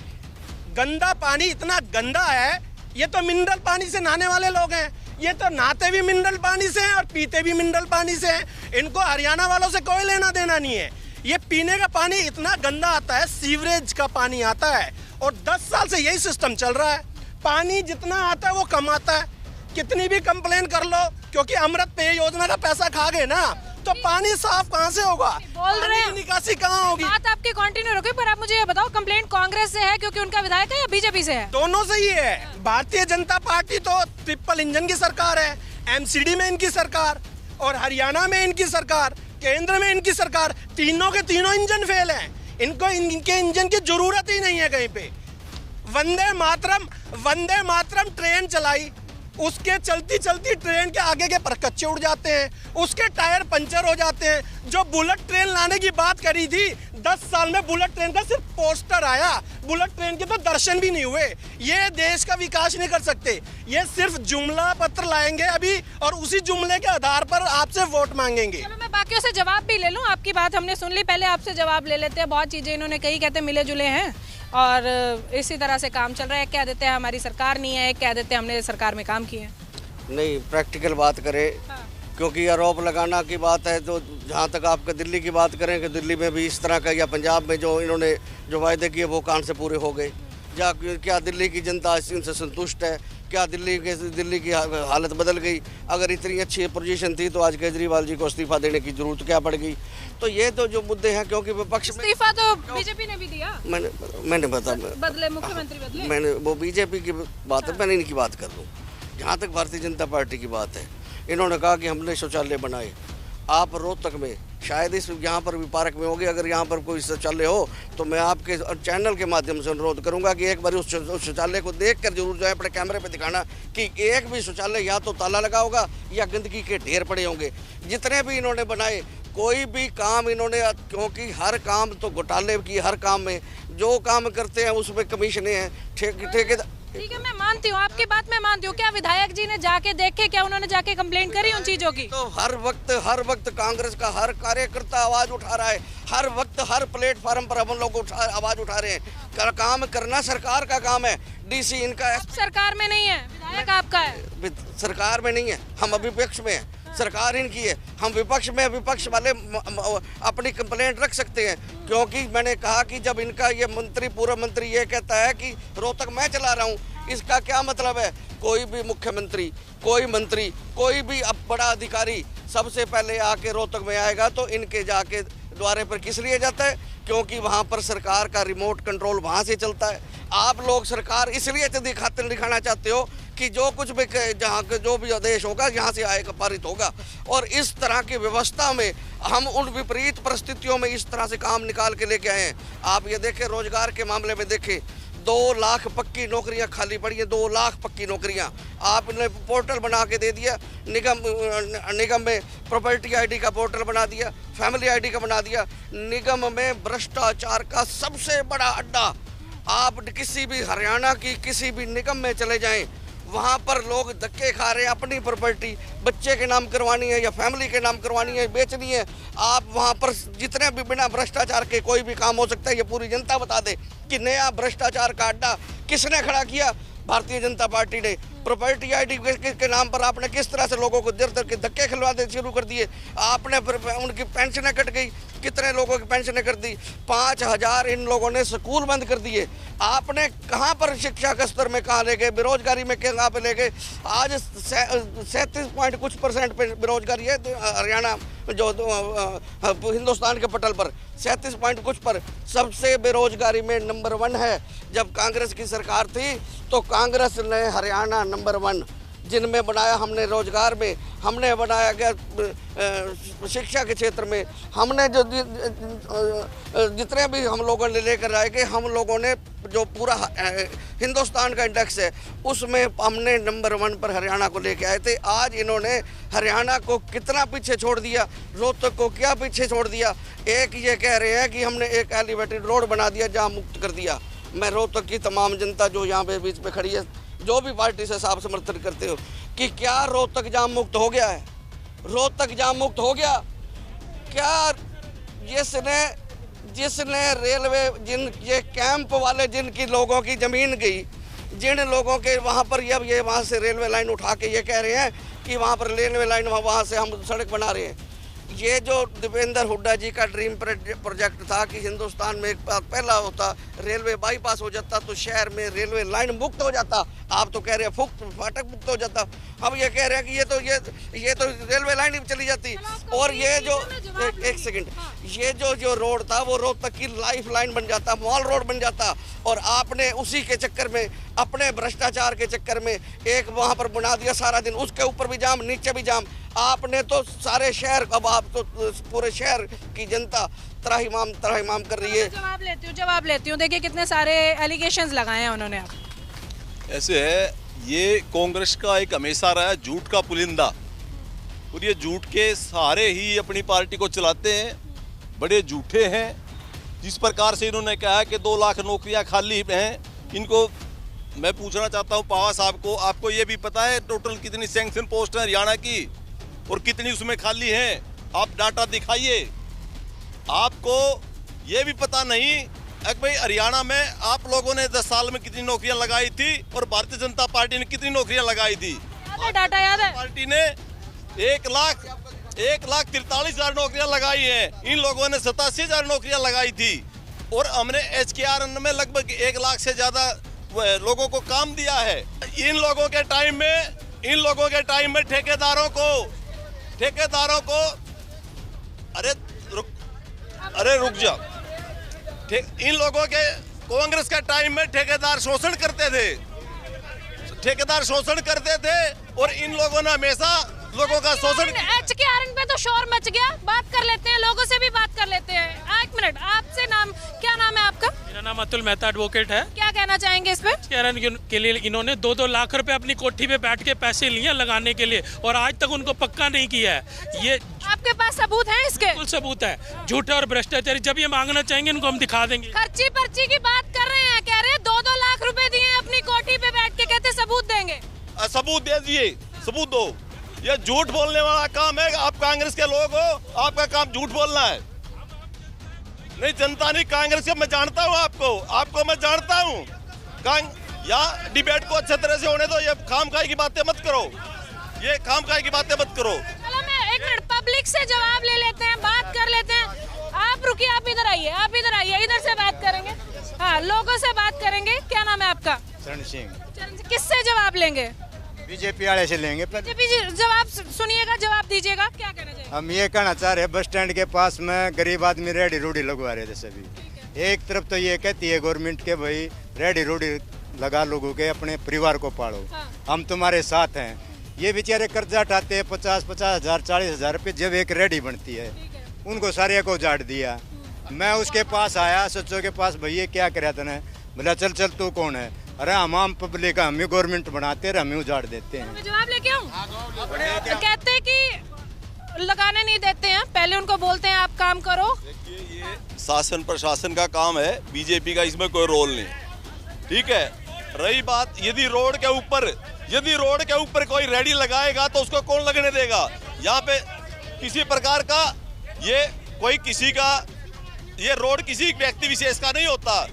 गंदा पानी इतना गंदा है, ये तो मिनरल पानी से नहाने वाले लोग हैं, ये तो नहाते भी मिनरल पानी से हैं और पीते भी मिनरल पानी से हैं। इनको हरियाणा वालों से कोई लेना देना नहीं है। ये पीने का पानी इतना गंदा आता है, सीवरेज का पानी आता है, और 10 साल से यही सिस्टम चल रहा है। पानी जितना आता है वो कम आता है। कितनी भी कंप्लेन कर लो, क्योंकि अमृत पेय योजना का पैसा खा गए ना, तो पानी साफ कहाँ से होगा? बोल रहे हैं, निकासी कहाँ होगी? बात आपकी कंटिन्यू रखो, पर आप मुझे ये बताओ, कंप्लेंट कांग्रेस से है क्योंकि उनका विधायक है, या बीजेपी से है? दोनों से ही है। भारतीय जनता पार्टी तो ट्रिपल इंजन की सरकार है, एमसीडी में इनकी सरकार और हरियाणा में इनकी सरकार, केंद्र में इनकी सरकार, तीनों के तीनों इंजन फेल हैं। इनको इनके इंजन की जरूरत ही नहीं है कहीं पे। वंदे मातरम ट्रेन चलाई, उसके चलती चलती ट्रेन के आगे के परकच्चे उड़ जाते हैं, उसके टायर पंचर हो जाते हैं। जो बुलेट ट्रेन लाने की बात करी थी, 10 साल में बुलेट ट्रेन का सिर्फ पोस्टर आया, बुलेट ट्रेन के तो दर्शन भी नहीं हुए। ये देश का विकास नहीं कर सकते, ये सिर्फ जुमला पत्र लाएंगे अभी और उसी जुमले के आधार पर आपसे वोट मांगेंगे। चलो, मैं बाकियों से जवाब भी ले लूँ। आपकी बात हमने सुन ली, पहले आपसे जवाब ले लेते हैं। बहुत चीज़ें इन्होंने कही, कहते मिले जुले हैं और इसी तरह से काम चल रहा है। कह देते हैं हमारी सरकार नहीं है, कह देते हैं हमने सरकार में काम किए हैं। नहीं, प्रैक्टिकल बात करें, हाँ। क्योंकि आरोप लगाना की बात है, तो जहाँ तक आपका दिल्ली की बात करें कि दिल्ली में भी इस तरह का, या पंजाब में जो इन्होंने जो वायदे किए वो कहाँ से पूरे हो गए? क्या दिल्ली की जनता इनसे संतुष्ट है? क्या दिल्ली की हालत बदल गई? अगर इतनी अच्छी पोजीशन थी तो आज केजरीवाल जी को इस्तीफा देने की जरूरत क्या पड़ गई? तो ये तो जो मुद्दे हैं, क्योंकि विपक्ष में इस्तीफा तो बीजेपी ने भी दिया। मैंने बता बदले, मुख्यमंत्री बदले। मैंने वो बीजेपी की बात है, मैंने इनकी बात कर दूँ। जहाँ तक भारतीय जनता पार्टी की बात है, इन्होंने कहा कि हमने शौचालय बनाए। आप रोहतक में शायद इस यहाँ पर भी पार्क में होगी, अगर यहाँ पर कोई शौचालय हो तो मैं आपके चैनल के माध्यम से अनुरोध करूँगा कि एक बार उस शौचालय को देख कर जरूर जाए, अपने कैमरे पे दिखाना कि एक भी शौचालय या तो ताला लगा होगा या गंदगी के ढेर पड़े होंगे। जितने भी इन्होंने बनाए, कोई भी काम इन्होंने, क्योंकि हर काम तो घोटाले की, हर काम में जो काम करते हैं उसमें कमीशनें हैं, ठेकेदार। ठीक है, मैं मानती हूँ, आपकी बात मैं मानती हूँ। क्या विधायक जी ने जाके देखे, क्या उन्होंने जाके कंप्लेंट करी उन चीजों की? तो हर वक्त कांग्रेस का हर कार्यकर्ता आवाज उठा रहा है, हर वक्त हर प्लेटफार्म पर हम लोग आवाज उठा रहे हैं। काम करना सरकार का काम है, डीसी इनका है। सरकार में नहीं है, विधायक आपका है। सरकार में नहीं है, हम अभी विपक्ष में हैं, सरकार इनकी है। हम विपक्ष में, विपक्ष वाले अपनी कंप्लेंट रख सकते हैं, क्योंकि मैंने कहा कि जब इनका ये मंत्री, पूर्व मंत्री ये कहता है कि रोहतक मैं चला रहा हूँ, इसका क्या मतलब है? कोई भी मुख्यमंत्री, कोई मंत्री, कोई भी अब बड़ा अधिकारी सबसे पहले आके रोहतक में आएगा तो इनके जाके द्वारे पर किस लिए जाता है? क्योंकि वहाँ पर सरकार का रिमोट कंट्रोल वहाँ से चलता है। आप लोग सरकार इसलिए दिखाना चाहते हो कि जो कुछ भी जहाँ के जो भी आदेश होगा यहाँ से आएगा, पारित होगा। और इस तरह की व्यवस्था में हम उन विपरीत परिस्थितियों में इस तरह से काम निकाल के लेके आए हैं। आप ये देखें, रोजगार के मामले में देखें, 2 लाख पक्की नौकरियां खाली पड़ी हैं, 2 लाख पक्की नौकरियां आपने पोर्टल बना के दे दिया। निगम में प्रॉपर्टी आईडी का पोर्टल बना दिया, फैमिली आईडी का बना दिया। निगम में भ्रष्टाचार का सबसे बड़ा अड्डा। आप किसी भी हरियाणा की किसी भी निगम में चले जाएं, वहाँ पर लोग धक्के खा रहे हैं। अपनी प्रॉपर्टी बच्चे के नाम करवानी है या फैमिली के नाम करवानी है, बेचनी है। आप वहाँ पर जितने भी बिना भ्रष्टाचार के कोई भी काम हो सकता है, ये पूरी जनता बता दे कि नया भ्रष्टाचार का अड्डा किसने खड़ा किया? भारतीय जनता पार्टी ने। प्रॉपर्टी आईडी के नाम पर आपने किस तरह से लोगों को दर दर के धक्के खिलवाने शुरू कर दिए। आपने उनकी पेंशनें कट गई, कितने लोगों की पेंशनें कर दी। 5000 इन लोगों ने स्कूल बंद कर दिए। आपने कहाँ पर शिक्षा के स्तर में कहाँ ले गए, बेरोजगारी में कहाँ पे ले गए? आज 37% पे बेरोजगारी है हरियाणा, जो हिंदुस्तान के पटल पर 37 पर सबसे बेरोजगारी में नंबर 1 है। जब कांग्रेस की सरकार थी तो कांग्रेस ने हरियाणा नंबर 1 जिनमें बनाया हमने, रोजगार में हमने बनाया गया, शिक्षा के क्षेत्र में हमने जो जितने भी हम लोगों ने लेकर आए गए, हम लोगों ने जो पूरा हिंदुस्तान का इंडेक्स है उसमें हमने नंबर 1 पर हरियाणा को लेके आए थे। आज इन्होंने हरियाणा को कितना पीछे छोड़ दिया, रोहतक को क्या पीछे छोड़ दिया। एक ये कह रहे हैं कि हमने एक एलिवेटेड रोड बना दिया, जहाँ मुक्त कर दिया। मैं रोहतक की तमाम जनता जो यहाँ पे बीच पे खड़ी है, जो भी पार्टी से साफ समर्थन करते हो, कि क्या रोहतक जाम मुक्त हो गया है? रोहतक जाम मुक्त हो गया क्या? जिसने रेलवे, ये कैंप वाले जिनकी लोगों की ज़मीन गई, जिन लोगों के वहाँ पर ये वहाँ से रेलवे लाइन उठा के ये कह रहे हैं कि वहाँ पर रेलवे लाइन, वहाँ से हम सड़क बना रहे हैं। ये जो दीपेंद्र हुड्डा जी का ड्रीम प्रोजेक्ट था कि हिंदुस्तान में एक पहला होता, रेलवे बाईपास हो जाता तो शहर में रेलवे लाइन मुक्त हो जाता। आप तो कह रहे हैं फाटक मुक्त हो जाता, हम ये कह रहे हैं कि ये तो रेलवे लाइन ही चली जाती। और ये जो एक सेकंड, ये जो रोड था वो रोहतक की लाइफ लाइन बन जाता, मॉल रोड बन जाता। और आपने उसी के चक्कर में, अपने भ्रष्टाचार के चक्कर में एक वहाँ पर बना दिया सारा दिन, उसके ऊपर भी जाम, नीचे भी जाम। आपने तो सारे शहर, अब आप तो पूरे शहर की जनता त्राहिमाम कर रही है। जवाब लेती हूँ। देखिए कितने सारे एलिगेशंस लगाए हैं उन्होंने। ऐसे है, ये कांग्रेस का एक हमेशा रहा है झूठ का पुलिंदा, और ये झूठ के सहारे ही अपनी पार्टी को चलाते हैं। बड़े झूठे हैं। जिस प्रकार से इन्होंने कहा कि 2 लाख नौकरियां खाली हैं, इनको मैं पूछना चाहता हूं पावा साहब को, आपको ये भी पता है टोटल कितनी सैंक्शन पोस्ट है हरियाणा की और कितनी उसमें खाली हैं? आप डाटा दिखाइए। आपको ये भी पता नहीं है भाई हरियाणा में आप लोगों ने 10 साल में कितनी नौकरियां लगाई थी और भारतीय जनता पार्टी ने कितनी नौकरियां लगाई थी? डाटा याद है? पार्टी ने 1,43,000 नौकरियां लगाई हैं। इन लोगों ने 87,000 नौकरियां लगाई थी और हमने HKR में लगभग 1 लाख से ज्यादा लोगों को काम दिया है। इन लोगों के टाइम में ठेकेदारों को अरे रुक जा। इन लोगों के कांग्रेस का टाइम में ठेकेदार शोषण करते थे और इन लोगों ने हमेशा लोगों का शोषण। HKRN पे तो शोर मच गया, बात कर लेते हैं, लोगों से भी बात कर लेते हैं। एक मिनट, आपसे क्या नाम है आपका? मेरा नाम अतुल मेहता एडवोकेट है। क्या कहना चाहेंगे इस पे? HKRN के लिए इन्होंने 2-2 लाख रुपए अपनी कोठी पे बैठ के पैसे लिए लगाने के लिए, और आज तक उनको पक्का नहीं किया है। ये आपके पास सबूत है इसके? बिल्कुल सबूत है, झूठे और भ्रष्टाचारी। जब ये मांगना चाहेंगे इनको हम दिखा देंगे। खर्ची पर्ची की बात कर रहे हैं, कह रहे हैं 2-2 लाख रुपए दिए अपनी कोठी पे बैठ के, कहते सबूत देंगे। सबूत दे दिए, सबूत दो। ये झूठ बोलने वाला काम है। आप कांग्रेस के लोग हो, आपका काम झूठ बोलना है। नहीं, जनता नहीं, कांग्रेस के मैं जानता हूँ आपको मैं जानता हूँ। या डिबेट को अच्छे तरह से होने दो, ये खामखाई की बातें मत करो, ये खामखाई की बातें मत करो। चलो मैं एक मिनट पब्लिक से जवाब ले लेते हैं, बात कर लेते हैं। आप रुकिए, आप इधर आइए, इधर से बात करेंगे। हाँ, लोगों से बात करेंगे। क्या नाम है आपका? चरण सिंह। किससे जवाब लेंगे? बीजेपी वाले से लेंगे। बीजेपी जवाब सुनिएगा, जवाब दीजिएगा। क्या कहना चाहिए? हम ये कहना चाह रहे हैं, बस स्टैंड के पास में गरीब आदमी रेडी रोडी लगवा रहे थे सभी। एक तरफ तो ये कहती है गवर्नमेंट के भाई रेडी रोडी लगा, लोगों के अपने परिवार को पालो। हाँ। हम तुम्हारे साथ हैं। ये बेचारे कर्जा उठाते हैं 50-50 हज़ार 40 हज़ार रुपये, जब एक रेडी बनती है उनको सारे को उजाड़ दिया। मैं उसके पास आया, सच्चों के पास, भैया क्या कराया तूने? बोला चल चल तू कौन है? अरे हम पब्लिक, हम ही गवर्नमेंट बनाते हैं, हम ही उजाड़ देते हैं। मैं जवाब लेके आऊं? कहते हैं कि लगाने नहीं देते हैं, पहले उनको बोलते हैं आप काम करो। देखिए, ये शासन प्रशासन का काम है, बीजेपी का इसमें कोई रोल नहीं। ठीक है, रही बात, यदि रोड के ऊपर कोई रेडी लगाएगा तो उसको कौन लगने देगा? यहाँ पे किसी प्रकार का ये रोड किसी व्यक्ति विशेष का नहीं होता।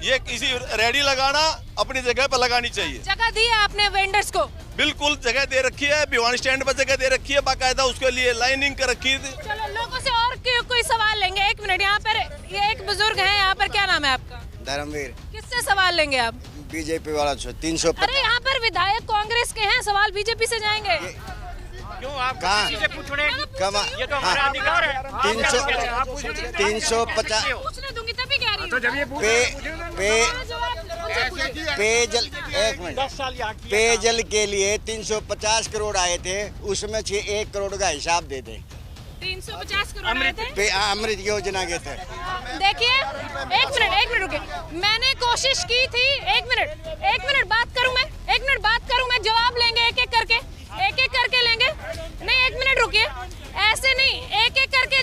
ये किसी रेडी लगाना अपनी जगह पर लगानी चाहिए। जगह दी है आपने वेंडर्स को? बिल्कुल जगह दे रखी है, भिवानी स्टैंड पर जगह दे रखी है, बाकायदा उसके लिए लाइनिंग कर रखी है। चलो लोगों से और कोई सवाल लेंगे। एक मिनट, यहाँ पर ये एक बुजुर्ग है, यहाँ पर क्या नाम है आपका? धर्मवीर। किससे सवाल लेंगे आप? बीजेपी वाला 300। अरे यहाँ पर विधायक कांग्रेस के हैं, सवाल बीजेपी से जाएंगे। क्यों आप किसी से पूछने? ये तो हमारा अधिकार है। 350 पूछने दूंगी तभी कह रही हूँ। पेयजल, एक मिनट, पेयजल के लिए 350 करोड़ आए थे, उसमें से 1 करोड़ का हिसाब दे दे। 350 करोड़ आए थे अमृत योजना के थे। देखिए, एक मिनट रुके, मैंने कोशिश की थी। एक मिनट बात करूं मैं, जवाब लेंगे एक एक करके लेंगे। नहीं, 1 मिनट रुकिए, ऐसे नहीं, एक एक करके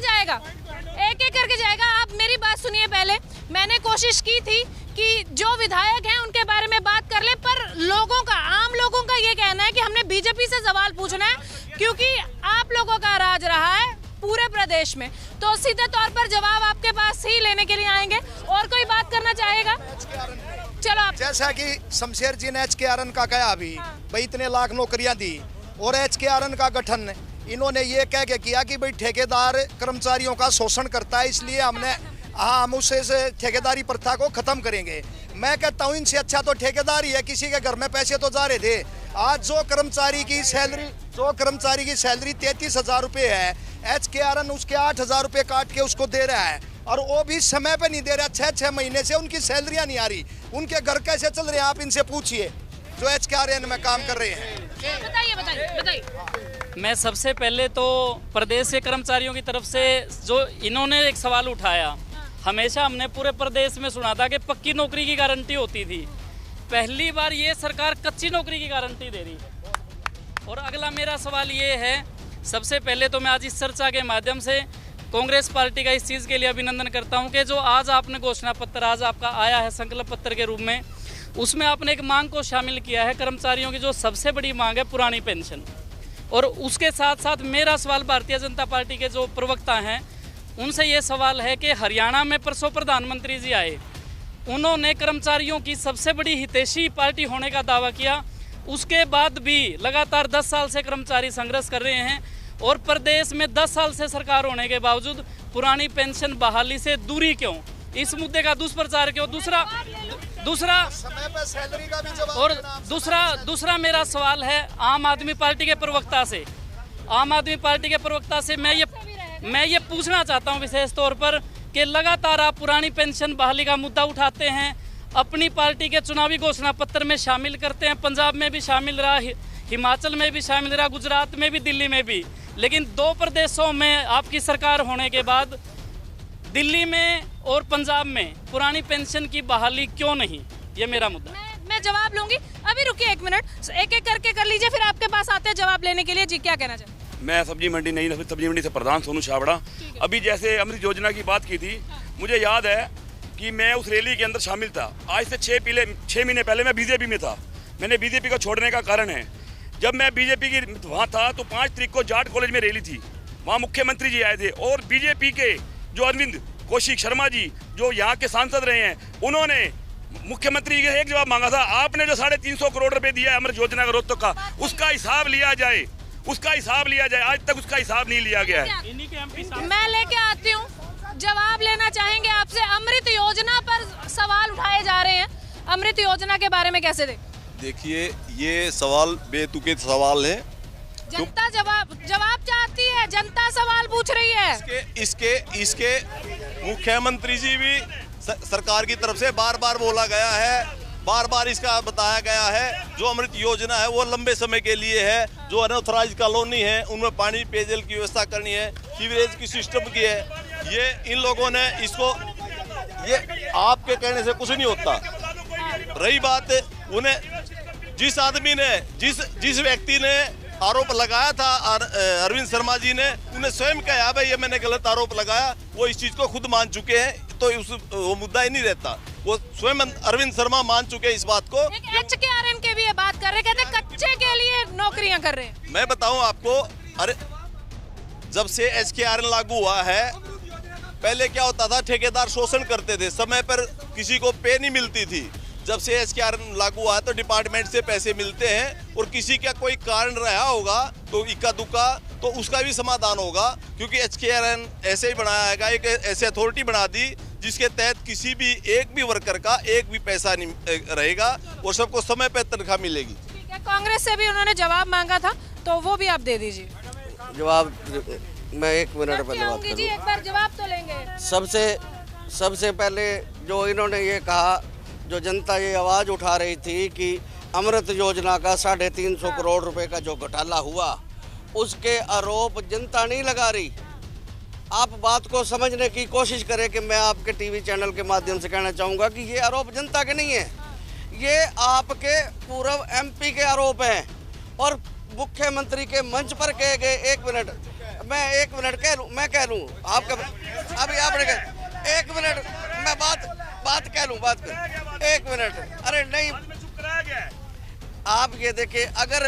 जाएगा। आप मेरी बात सुनिए पहले। मैंने कोशिश की थी कि जो विधायक हैं उनके बारे में बात कर ले, पर आम लोगों का ये कहना है कि हमने बीजेपी से सवाल पूछना है, क्योंकि आप लोगों का राज रहा है पूरे प्रदेश में, तो सीधे तौर पर जवाब आपके पास ही लेने के लिए आएंगे। और कोई बात करना चाहेगा? चलो आप। जैसा कि शमशेर जी ने HKRN का कहा अभी, भाई इतने लाख नौकरियां दी, और HKRN का गठन इन्होंने ये कह के किया कि भाई ठेकेदार कर्मचारियों का शोषण करता है, इसलिए हम उससे ठेकेदारी प्रथा को खत्म करेंगे। मैं कहता हूँ इनसे अच्छा तो ठेकेदार ही है, किसी के घर में पैसे तो जा रहे थे। आज जो कर्मचारी की सैलरी 33,000 रुपये है, HKRN उसके 8,000 रुपये काट के उसको दे रहा है, और वो भी समय पे नहीं दे रहा। 6 महीने से उनकी सैलरियाँ नहीं आ रही। उनके घर कैसे चल रहे हैं आप इनसे पूछिए, जो HKRN में काम कर रहे हैं। बताइए। मैं सबसे पहले तो प्रदेश के कर्मचारियों की तरफ से जो इन्होंने एक सवाल उठाया, हमेशा हमने पूरे प्रदेश में सुना था कि पक्की नौकरी की गारंटी होती थी। पहली बार ये सरकार कच्ची नौकरी की गारंटी दे रही है। और अगला मेरा सवाल ये है, सबसे पहले तो मैं आज इस चर्चा के माध्यम से कांग्रेस पार्टी का इस चीज़ के लिए अभिनंदन करता हूं कि जो आज आपने घोषणा पत्र आज आपका आया है संकल्प पत्र के रूप में, उसमें आपने एक मांग को शामिल किया है। कर्मचारियों की जो सबसे बड़ी मांग है पुरानी पेंशन। और उसके साथ साथ मेरा सवाल भारतीय जनता पार्टी के जो प्रवक्ता हैं उनसे ये सवाल है कि हरियाणा में परसों प्रधानमंत्री जी आए, उन्होंने कर्मचारियों की सबसे बड़ी हितैषी पार्टी होने का दावा किया। उसके बाद भी लगातार 10 साल से कर्मचारी संघर्ष कर रहे हैं, और प्रदेश में 10 साल से सरकार होने के बावजूद पुरानी पेंशन बहाली से दूरी क्यों? इस मुद्दे का दुष्प्रचार क्यों? दूसरा मेरा सवाल है आम आदमी पार्टी के प्रवक्ता से मैं ये पूछना चाहता हूं विशेष तौर पर कि लगातार आप पुरानी पेंशन बहाली का मुद्दा उठाते हैं, अपनी पार्टी के चुनावी घोषणा पत्र में शामिल करते हैं, पंजाब में भी शामिल रहा, हिमाचल में भी शामिल रहा, गुजरात में भी, दिल्ली में भी। लेकिन 2 प्रदेशों में आपकी सरकार होने के बाद दिल्ली में और पंजाब में पुरानी पेंशन की बहाली क्यों नहीं, ये मेरा मुद्दा। मैं जवाब लूंगी, अभी रुकिए 1 मिनट, एक एक करके कर लीजिए, फिर आपके पास आते हैं जवाब लेने के लिए। जी क्या कहना चाहते हैं? मैं सब्जी मंडी से प्रधान सोनू छाबड़ा। अभी जैसे अमृत योजना की बात की थी, मुझे याद है कि मैं उस रैली के अंदर शामिल था। आज से 6 महीने पहले मैं बीजेपी में था। मैंने बीजेपी को छोड़ने का कारण है, जब मैं बीजेपी की वहाँ था तो 5 तारीख को जाट कॉलेज में रैली थी, वहाँ मुख्यमंत्री जी आए थे और बीजेपी के जो अरविंद कौशिक शर्मा जी जो यहाँ के सांसद रहे हैं, उन्होंने मुख्यमंत्री के एक जवाब मांगा था, आपने जो 350 करोड़ रुपए दिया है अमृत योजना का रोहतक का, उसका हिसाब लिया जाए, उसका हिसाब लिया जाए। आज तक उसका हिसाब नहीं लिया गया है। मैं लेके आती हूँ, जवाब लेना चाहेंगे आपसे। अमृत योजना पर सवाल उठाए जा रहे हैं, अमृत योजना के बारे में कैसे देखिए, ये सवाल बेतुके सवाल है। जनता जवाब चाहती है, जनता सवाल पूछ रही है। इसके मुख्यमंत्री जी भी सरकार की तरफ से बार बार बोला गया है, बार बार इसका बताया गया है, जो अमृत योजना है वो लंबे समय के लिए है। जो अनऑथराइज्ड कॉलोनी है उनमें पानी पेयजल की व्यवस्था करनी है, सीवरेज की सिस्टम की है। ये इन लोगों ने इसको, ये आपके कहने से कुछ नहीं होता। रही बात उन्हें, जिस आदमी ने जिस व्यक्ति ने आरोप लगाया था अरविंद शर्मा जी ने, उन्हें स्वयं कहा भाई ये मैंने गलत आरोप लगाया, वो इस चीज को खुद मान चुके हैं, तो वो मुद्दा ही नहीं रहता। वो स्वयं अरविंद शर्मा मान चुके हैं इस बात को। HKRN के भी ये बात कर रहे, कहते कच्चे के लिए नौकरियां कर रहे हैं। मैं बताऊं आपको, अरे जब से HKRN लागू हुआ है, पहले क्या होता था, ठेकेदार शोषण करते थे, समय पर किसी को पे नहीं मिलती थी। जब से HKRN लागू हुआ है तो डिपार्टमेंट से पैसे मिलते हैं, और किसी का कोई कारण रहा होगा तो इक्का दुक्का तो उसका भी समाधान होगा, क्योंकि HKRN ऐसे ही बनाया गया, एक ऐसी अथॉरिटी बना दी जिसके तहत किसी भी एक भी वर्कर का एक भी पैसा नहीं रहेगा और सबको समय पर तनख्वाह मिलेगी। ठीक है, कांग्रेस से भी उन्होंने जवाब मांगा था, तो वो भी आप दे दीजिए जवाब। मैं 1 मिनट पहले बात जी, एक बार जवाब तो लेंगे। सबसे पहले जो इन्होंने ये कहा, जो जनता ये आवाज़ उठा रही थी कि अमृत योजना का 350 करोड़ रुपए का जो घोटाला हुआ, उसके आरोप जनता नहीं लगा रही। आप बात को समझने की कोशिश करें कि मैं आपके टीवी चैनल के माध्यम से कहना चाहूँगा कि ये आरोप जनता के नहीं है, ये आपके पूर्व MP के आरोप हैं और मुख्यमंत्री के मंच पर कहे गए। 1 मिनट, मैं 1 मिनट मैं कह लूँ आपका, अभी आपने कहा 1 मिनट, मैं बात कह लूँ, 1 मिनट। अरे नहीं, आप ये देखिए, अगर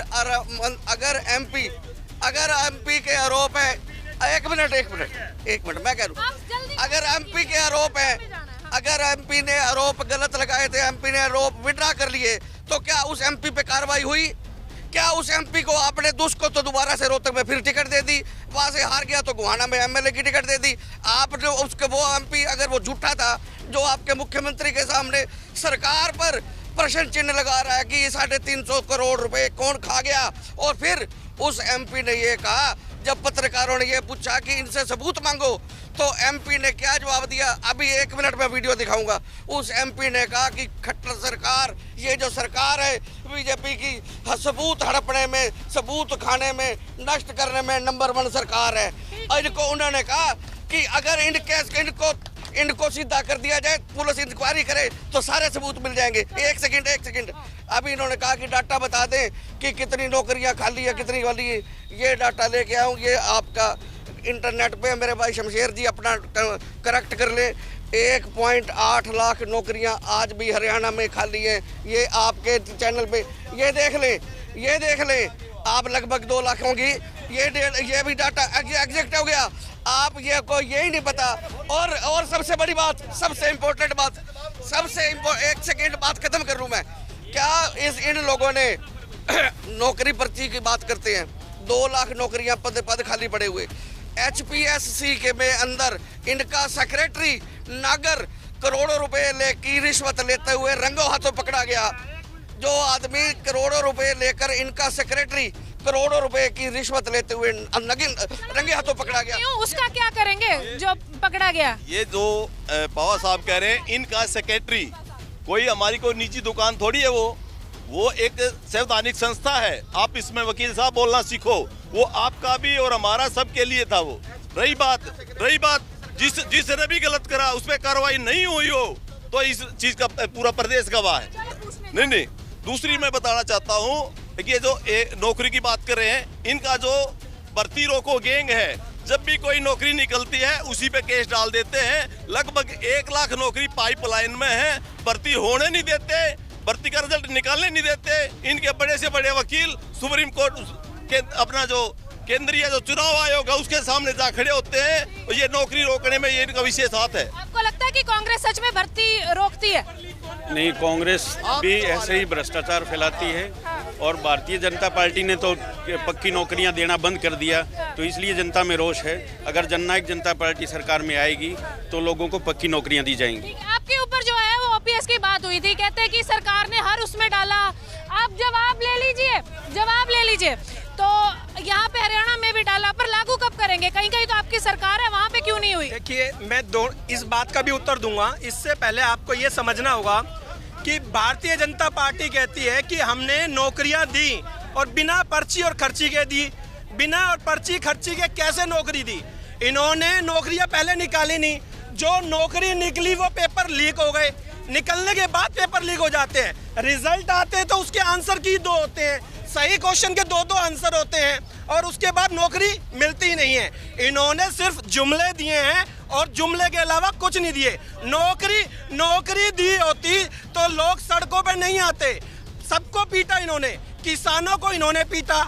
MP के आरोप है, 1 मिनट मैं कह लूँ, अगर MP के आरोप है, अगर MP ने आरोप गलत लगाए थे, MP ने आरोप विड्रा कर लिए, तो क्या उस MP पे कार्रवाई हुई? क्या उस MP को आपने को तो दोबारा से रोहतक में फिर टिकट दे दी, वहां से हार गया तो गुहाना में MLA की टिकट दे दी? आपने उसके वो MP अगर वो झूठा था, जो आपके मुख्यमंत्री के सामने सरकार पर प्रश्न चिन्ह लगा रहा है कि ये 350 करोड़ रुपए कौन खा गया, और फिर उस MP ने ये कहा, जब पत्रकारों ने ये पूछा कि इनसे सबूत मांगो, तो MP ने क्या जवाब दिया? अभी 1 मिनट में वीडियो दिखाऊंगा। उस MP ने कहा कि खट्टर सरकार, ये जो सरकार है बीजेपी की, सबूत हड़पने में, सबूत खाने में, नष्ट करने में नंबर 1 सरकार है। इनको उन्होंने कहा कि अगर इनको सीधा कर दिया जाए, पुलिस इंक्वायरी करे, तो सारे सबूत मिल जाएंगे। एक सेकंड, अभी इन्होंने कहा कि डाटा बता दें कि कितनी नौकरियां खाली है, कितनी वाली है। ये डाटा लेके आऊँ, ये आपका इंटरनेट पे मेरे भाई शमशेर जी अपना करेक्ट कर ले। 1.8 लाख नौकरियां आज भी हरियाणा में खाली हैं। ये आपके चैनल पे ये देख लें, आप लगभग 2 लाख होंगी। ये भी डाटा एग्जैक्ट हो गया। आप ये को यही नहीं पता। और सबसे बड़ी बात, सबसे इम्पोर्टेंट बात, 1 सेकेंड बात खत्म कर लूँ मैं। क्या इन लोगों ने नौकरी पर्ची की बात करते हैं, 2 लाख नौकरियां पद खाली पड़े हुए। HPSC के में अंदर इनका सेक्रेटरी नागर करोड़ों रुपए की रिश्वत लेते हुए रंगों हाथों पकड़ा गया। जो आदमी करोड़ों रुपए लेकर, इनका सेक्रेटरी करोड़ों रुपए की रिश्वत लेते हुए रंगे हाथों पकड़ा गया। उसका क्या करेंगे जो पकड़ा गया? ये जो पवार साहब कह रहे हैं, इनका सेक्रेटरी कोई हमारी कोई निजी दुकान थोड़ी है, वो एक संवैधानिक संस्था है। आप इसमें वकील साहब बोलना सीखो, वो आपका भी और हमारा सबके लिए था। वो रही बात जिसने भी गलत करा उस पर कार्रवाई नहीं हुई हो तो इस चीज का पूरा प्रदेश गवाह है। नहीं, दूसरी मैं बताना चाहता हूँ कि ये जो नौकरी की बात कर रहे हैं, इनका जो भर्ती रोको गैंग है, जब भी कोई नौकरी निकलती है उसी पे केस डाल देते हैं। लगभग 1 लाख नौकरी पाइपलाइन में है, भर्ती होने नहीं देते, भर्ती का रिजल्ट निकालने नहीं देते। इनके बड़े से बड़े वकील सुप्रीम कोर्ट के अपना जो केंद्रीय जो चुनाव आयोग है उसके सामने जा खड़े होते हैं और ये नौकरी रोकने में ये इनका विशेष हाथ है। आपको लगता है कि कांग्रेस सच में भर्ती रोकती है? नहीं, कांग्रेस भी ऐसे ही भ्रष्टाचार फैलाती है और भारतीय जनता पार्टी ने तो पक्की नौकरियां देना बंद कर दिया, तो इसलिए जनता में रोष है। अगर जननायक जनता पार्टी सरकार में आएगी तो लोगों को पक्की नौकरियां दी जाएंगी। आपके ऊपर जो है वो ओपीएस की बात हुई थी, कहते हैं कि सरकार ने हर उसमें डाला। आप जवाब ले लीजिए। तो यहाँ पे हरियाणा में भी डाला, पर लागू कब करेंगे? कहीं तो आपकी सरकार है, वहाँ पे क्यों नहीं हुई? देखिए, मैं इस बात का भी उत्तर दूंगा। इससे पहले आपको ये समझना होगा कि भारतीय जनता पार्टी कहती है कि हमने नौकरियां दी और बिना पर्ची और खर्ची के दी। बिना और पर्ची खर्ची के कैसे नौकरी दी? इन्होंने नौकरियां पहले निकाली नहीं, जो नौकरी निकली वो पेपर लीक हो गए। निकलने के बाद पेपर लीक हो जाते हैं, रिजल्ट आते हैं तो उसके आंसर की 2 होते हैं, सही क्वेश्चन के 2 आंसर होते हैं और उसके बाद नौकरी मिलती ही नहीं है। इन्होंने सिर्फ जुमले दिए हैं और जुमले के अलावा कुछ नहीं दिए। नौकरी दी होती तो लोग सड़कों पे नहीं आते। सबको पीटा इन्होंने, किसानों को इन्होंने पीटा,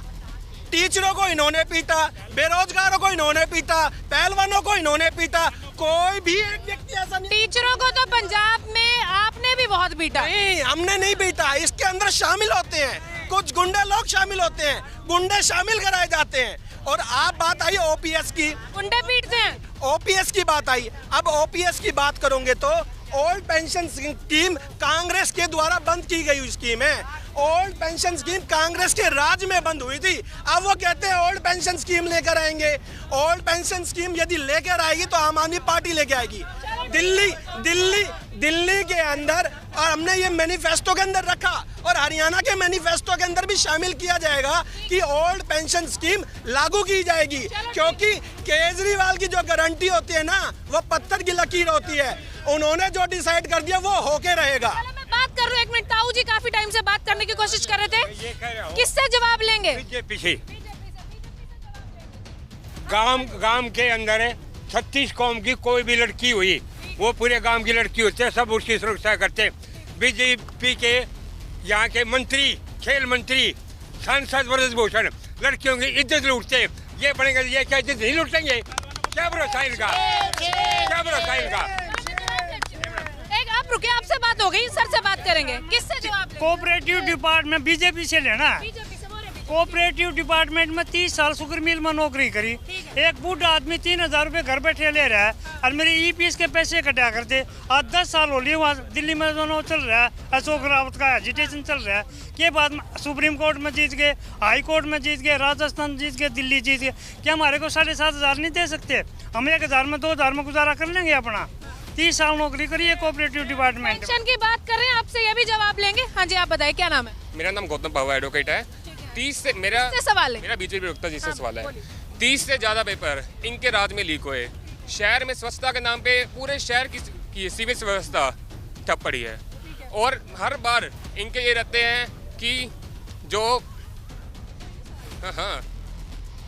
टीचरों को इन्होंने पीटा, बेरोजगारों को इन्होंने पीटा, पहलवानों को इन्होंने पीटा। कोई भी एक व्यक्ति ऐसा नहीं। टीचरों को तो पंजाब में आपने भी बहुत पीटा। नहीं, हमने नहीं पीटा। इसके अंदर शामिल होते हैं कुछ गुंडे लोग, शामिल होते हैं, गुंडे शामिल कराए जाते हैं। और आप बात आई ओपीएस की, गुंडे पीटते हैं। ओपीएस की बात आई, अब ओपीएस की बात करोगे तो ओल्ड पेंशन स्कीम कांग्रेस के द्वारा बंद की गई स्कीम है। ओल्ड पेंशन स्कीम कांग्रेस के राज में बंद हुई थी। अब वो कहते हैं ओल्ड पेंशन स्कीम लेकर आएंगे। ओल्ड पेंशन स्कीम यदि लेकर आएगी तो आम आदमी पार्टी लेके आएगी। दिल्ली के अंदर, और हमने ये मैनिफेस्टो के अंदर रखा और हरियाणा के मैनिफेस्टो के अंदर भी शामिल किया जाएगा कि ओल्ड पेंशन स्कीम लागू की जाएगी। क्योंकि केजरीवाल की जो गारंटी होती है ना, वो पत्थर की लकीर होती है। उन्होंने जो डिसाइड कर दिया वो होके रहेगा। बात कर रहे हो, 1 मिनट। ताऊ जी काफी टाइम से बात करने की कोशिश कर रहे थे, किससे जवाब लेंगे? बीजेपी से। गांव के अंदर 36 कौम की कोई भी लड़की हुई, वो पूरे गांव की लड़की होते, सब उसकी सुरक्षा करते। बीजेपी के यहाँ के मंत्री, खेल मंत्री, सांसद ब्रजभूषण लड़कियों की इज्जत लूटते। ये बनेगा, ये क्या इज्जत नहीं लूटेंगे? क्या भरोसा इनका, क्या भरोसा इनका? आप रुके, आपसे बात हो गई, सर से बात करेंगे। किससे जवाब? कोऑपरेटिव डिपार्टमेंट बीजेपी से लेना। कोऑपरेटिव डिपार्टमेंट में 30 साल शुगर मिल में नौकरी करी। एक बूढ़ा आदमी 3000 रुपये घर बैठे ले रहा है और मेरे ईपीएस के पैसे कटा करते। आज 10 साल हो लिए वहाँ दिल्ली में दोनों चल रहा है, अशोक रावत का एजिटेशन चल रहा है। के बाद सुप्रीम कोर्ट में जीत गए, हाई कोर्ट में जीत गए, राजस्थान जीत गए, दिल्ली जीत गए। क्या हमारे को 7,500 नहीं दे सकते? हम 1000 में 2000 में गुजारा कर लेंगे अपना। 30 साल नौकरी करिए कोऑपरेटिव डिपार्टमेंट। पेंशन की बात कर रहे हैं, आपसे ये भी जवाब लेंगे। हाँ जी, आप बताइए, क्या नाम है? मेरा नाम गौतम भावा एडवोकेट है। 30 से मेरा सवाल है, मेरा बीजेपी प्रवक्ता जी से सवाल है। 30 से ज़्यादा पेपर इनके राज में लीक हुए। शहर में स्वच्छता के नाम पे पूरे शहर की सीवेज व्यवस्था ठप पड़ी है और हर बार इनके ये रहते हैं कि जो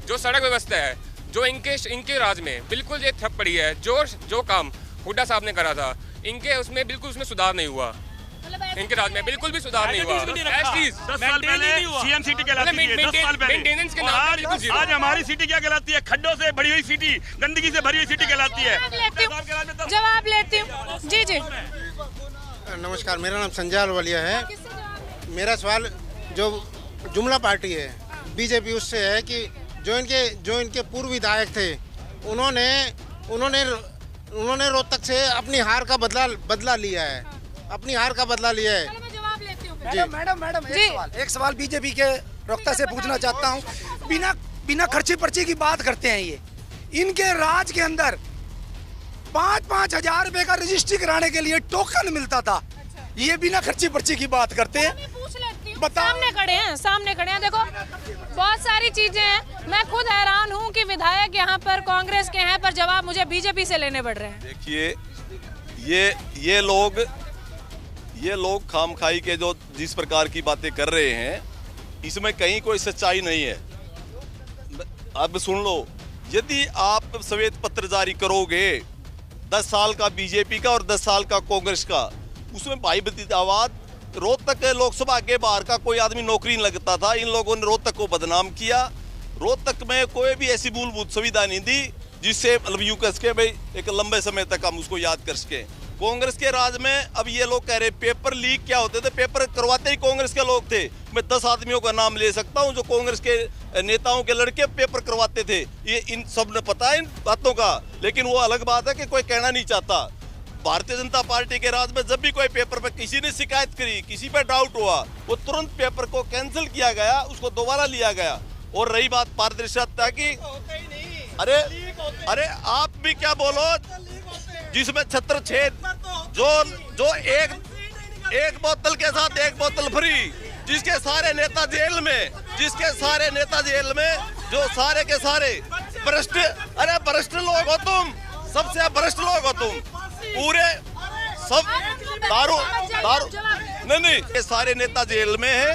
जो सड़क व्यवस्था है जो इनके राज में बिल्कुल ये ठप पड़ी है। जो काम हुड्डा साहब ने करा था, इनके उसमें बिल्कुल उसमें सुधार नहीं हुआ। इनके राज में बिल्कुल भी सुधार नहीं हुआ। 10 साल पहले सीएम सिटी कहलाती थी, 10 साल पहले। मेंटेनेंस के नाम पे आज हमारी सिटी क्या कहलाती है? खड्डों से भरी हुई सिटी, गंदगी से भरी हुई सिटी कहलाती है। जवाब लेती हूँ। जी जी, नमस्कार, मेरा नाम संजय अहलूवालिया है। मेरा सवाल, जो जुमला पार्टी है बीजेपी, उससे है कि जो इनके पूर्व विधायक थे, उन्होंने रोहतक से अपनी हार का बदला लिया है, अपनी हार का बदला लिया है। मैं जवाब लेती हूँ। मैडम एक सवाल बीजेपी के प्रवक्ता से पूछना चाहता हूँ। बिना खर्ची पर्ची की बात करते हैं ये। इनके राज के अंदर 5-5 हजार रुपए का रजिस्ट्री कराने के लिए टोकन मिलता था। ये बिना खर्ची पर्ची की बात करते हैं। सामने खड़े हैं। देखो बहुत सारी चीजें हैं। मैं खुद हैरान हूं कि विधायक यहाँ पर कांग्रेस के हैं पर जवाब मुझे बीजेपी से लेने पड़ रहे हैं। देखिए ये लोग खामखाई के जो जिस प्रकार की बातें कर रहे हैं, इसमें कहीं कोई सच्चाई नहीं है। अब सुन लो, यदि आप श्वेत पत्र जारी करोगे 10 साल का बीजेपी का और 10 साल का कांग्रेस का, उसमें भाई बदीजाबाद रोहतक लोकसभा के बाहर का कोई आदमी नौकरी नहीं लगता था। इन लोगों ने रोहतक को बदनाम किया। रोहतक में कोई भी ऐसी मूलभूत सुविधा नहीं दी जिससे मतलब यूं कस के भाई एक लंबे समय तक हम उसको याद कर सके। कांग्रेस के राज में अब ये लोग कह रहे पेपर लीक क्या होते थे, पेपर करवाते ही कांग्रेस के लोग थे। मैं 10 आदमियों का नाम ले सकता हूं जो कांग्रेस के नेताओं के लड़के पेपर करवाते थे। ये इन सब ने पता है इन बातों का, लेकिन वो अलग बात है कि कोई कहना नहीं चाहता। भारतीय जनता पार्टी के राज में जब भी कोई पेपर पे किसी ने शिकायत करी, किसी पे डाउट हुआ, वो तुरंत पेपर को कैंसिल किया गया, उसको दोबारा लिया गया। और रही बात पारदर्शिता की, अरे आप भी क्या बोलो, जिसमें छत्र छेद, जो एक बोतल के साथ एक बोतल फ्री, जिसके सारे नेता जेल में, जो सारे के सारे भ्रष्ट लोग हो तुम, सबसे भ्रष्ट लोग हो तुम, पूरे सब दारू नहीं, ये सारे नेता जेल में है,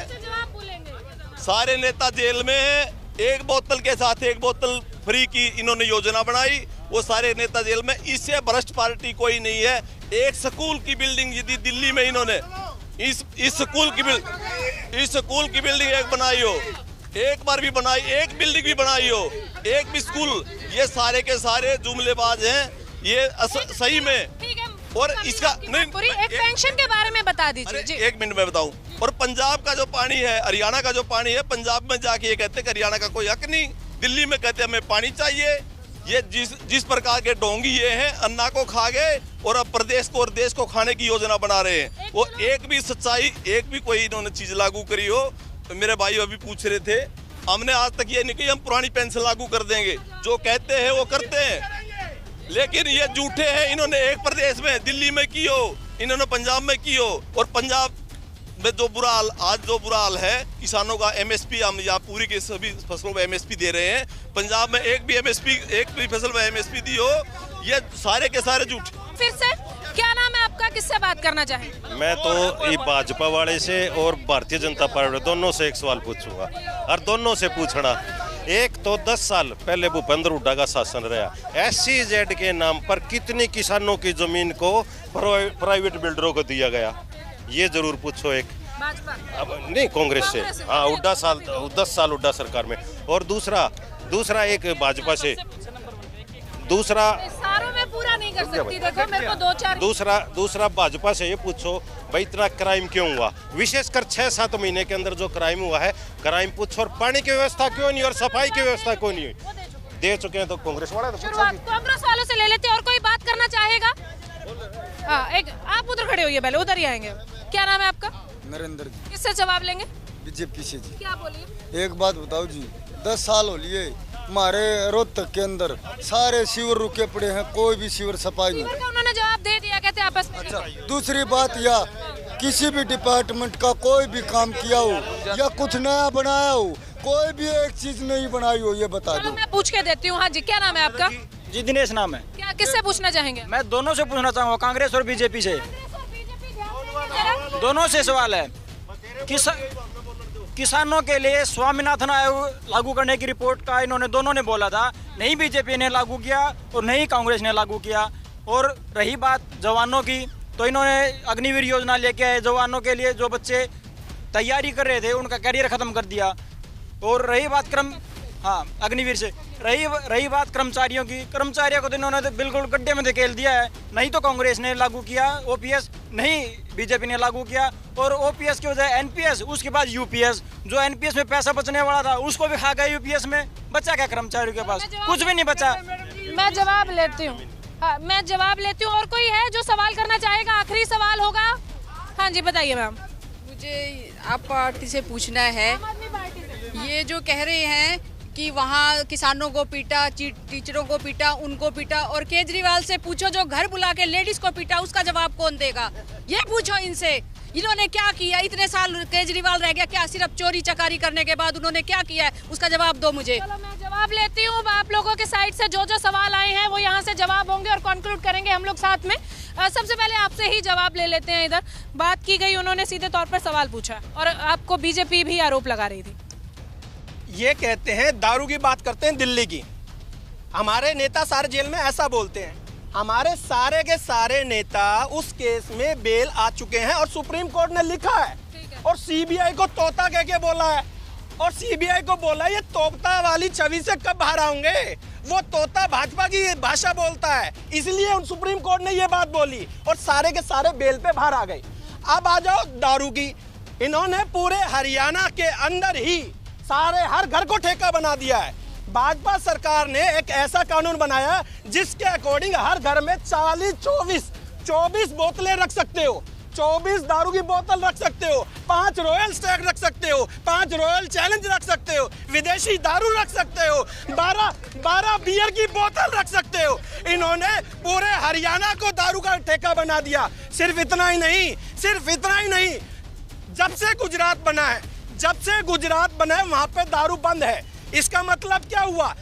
सारे नेता जेल में है। एक बोतल के साथ एक बोतल फ्री की इन्होंने योजना बनाई, वो सारे नेता जेल में। इससे भ्रष्ट पार्टी कोई नहीं है। एक स्कूल की बिल्डिंग यदि दिल्ली में इन्होंने इस स्कूल की बिल्डिंग एक बनाई हो, एक बार भी बनाई, एक बिल्डिंग भी बनाई हो, एक भी स्कूल, ये सारे के सारे जुमलेबाज हैं ये सही में। और इसका नहीं, एक पेंशन के बारे में बता दीजिए जी। 1 मिनट में बताऊं। और पंजाब का जो पानी है, हरियाणा का जो पानी है, पंजाब में जाके ये कहते हैं कि हरियाणा का कोई हक नहीं, दिल्ली में कहते हैं हमें पानी चाहिए। ये जिस प्रकार के ढोंगी ये हैं, अन्ना को खा गए और अब प्रदेश को और देश को खाने की योजना बना रहे हैं। वो एक भी सच्चाई, एक भी कोई इन्होंने चीज लागू करी हो। तो मेरे भाई अभी पूछ रहे थे, हमने आज तक ये नहीं कि हम पुरानी पेंशन लागू कर देंगे, जो कहते हैं वो करते हैं, लेकिन ये झूठे हैं। इन्होंने एक प्रदेश में दिल्ली में की हो, इन्होंने पंजाब में की हो, और पंजाब में जो बुरा हाल है किसानों का, एमएसपी हम यहाँ पूरी के सभी फसलों में एमएसपी दे रहे हैं, पंजाब में एक भी फसल में एमएसपी दी हो, ये सारे के सारे झूठ। फिर से क्या नाम है आपका, किससे बात करना चाहेंगे? मैं तो भाजपा वाले से और भारतीय जनता पार्टी दोनों से एक सवाल पूछूंगा, और दोनों से पूछना, एक तो 10 साल पहले भूपेंद्र हुड्डा का शासन रहा, SEZ के नाम पर कितनी किसानों की जमीन को प्राइवेट बिल्डरों को दिया गया, ये जरूर पूछो। एक अब नहीं कांग्रेस से, हाँ 10 साल हुड्डा सरकार में। और दूसरा एक भाजपा से, दूसरा सारों में पूरा नहीं कर सकती, देखो मेरे को 2-4। दूसरा भाजपा से ये पूछो भाई इतना क्राइम क्यों हुआ, विशेषकर 6-7 महीने के अंदर जो क्राइम हुआ है, क्राइम पूछो। और पानी की व्यवस्था क्यों नहीं और सफाई की व्यवस्था क्यों नहीं हुई, दे चुके हैं तो कांग्रेस वाले। कांग्रेस वालों से ले लेते हैं। और कोई बात करना चाहेगा? हाँ, एक आप उधर खड़े होइए, पहले उधर ही आएंगे। क्या नाम है आपका? नरेंद्र जी। किससे जवाब लेंगे? बीजेपी से जी। क्या बोलिए? एक बात बताओ जी, 10 साल हो लिए हमारे रोहतक के अंदर सारे सीवर रुके पड़े हैं, कोई भी सीवर सफाई नहीं। उन्होंने जवाब दे दिया, कहते आपस में। अच्छा, दूसरी बात, या किसी भी डिपार्टमेंट का कोई भी काम किया हो या कुछ नया बनाया हो, कोई भी एक चीज नहीं बनाई हो, ये बता दो। मैं पूछ के देती हूँ। हाँ जी, क्या नाम है आपका? जी दिनेश नाम है। क्या किससे पूछना चाहेंगे? मैं दोनों से पूछना चाहूँगा, कांग्रेस और बीजेपी से, दोनों से सवाल है। किसानों के लिए स्वामीनाथन आयोग लागू करने की रिपोर्ट का इन्होंने दोनों ने बोला था, नहीं बीजेपी ने लागू किया और नहीं कांग्रेस ने लागू किया। और रही बात जवानों की, तो इन्होंने अग्निवीर योजना लेके आए, जवानों के लिए जो बच्चे तैयारी कर रहे थे उनका कैरियर ख़त्म कर दिया। और रही बात अग्निवीर से रही बात कर्मचारियों की, कर्मचारियों को तो इन्होंने बिल्कुल गड्ढे में धकेल दिया है। नहीं तो कांग्रेस ने लागू किया OPS, नहीं बीजेपी ने लागू किया। और OPS की वजह NPS, उसके बाद UPS, जो NPS में पैसा बचने वाला था उसको भी खा गए UPS में। बचा क्या कर्मचारियों के पास? कुछ भी नहीं बचा। मैं जवाब लेती हूँ। हाँ, मैं जवाब लेती हूँ। और कोई है जो सवाल करना चाहेगा? आखिरी सवाल होगा। हाँ जी, बताइए मैम। मुझे आप पार्टी से पूछना है, ये जो कह रहे हैं कि वहाँ किसानों को पीटा, टीचरों को पीटा, उनको पीटा, और केजरीवाल से पूछो जो घर बुला के लेडीज को पीटा, उसका जवाब कौन देगा? ये पूछो इनसे। इन्होंने क्या किया? इतने साल केजरीवाल रह गया क्या? सिर्फ चोरी चकारी करने के बाद उन्होंने क्या किया है, उसका जवाब दो मुझे। चलो मैं जवाब लेती हूँ। आप लोगों के साइड से जो सवाल आए हैं वो यहाँ से जवाब होंगे और कंक्लूड करेंगे हम लोग साथ में। सबसे पहले आपसे ही जवाब ले लेते हैं। इधर बात की गई, उन्होंने सीधे तौर पर सवाल पूछा और आपको बीजेपी भी आरोप लगा रही थी। ये कहते हैं दारू की बात करते हैं दिल्ली की, हमारे नेता सारे जेल में ऐसा बोलते हैं। हमारे सारे के सारे नेता उस केस में बेल आ चुके हैं और सुप्रीम कोर्ट ने लिखा है और सीबीआई को तोता कह के बोला है और सीबीआई को बोला ये तोता वाली छवि से कब बाहर आएंगे। वो तोता भाजपा की भाषा बोलता है, इसलिए उन सुप्रीम कोर्ट ने ये बात बोली और सारे के सारे बेल पे बाहर आ गए। अब आ जाओ दारू की। इन्होंने पूरे हरियाणा के अंदर ही सारे हर घर को ठेका बना दिया है। भाजपा सरकार ने एक ऐसा कानून बनाया जिसके अकॉर्डिंग हर घर में 24 बोतलें रख सकते हो, 24 दारू की बोतल रख सकते हो, 5 रॉयल स्टैग रख सकते हो, 5 रॉयल चैलेंज रख सकते हो, विदेशी दारू रख सकते हो, 12 बियर की बोतल रख सकते हो। इन्होंने पूरे हरियाणा को दारू का ठेका बना दिया। सिर्फ इतना ही नहीं, जब से गुजरात बना है वहां पे दारू बंद है। इसका मतलब क्या हुआ?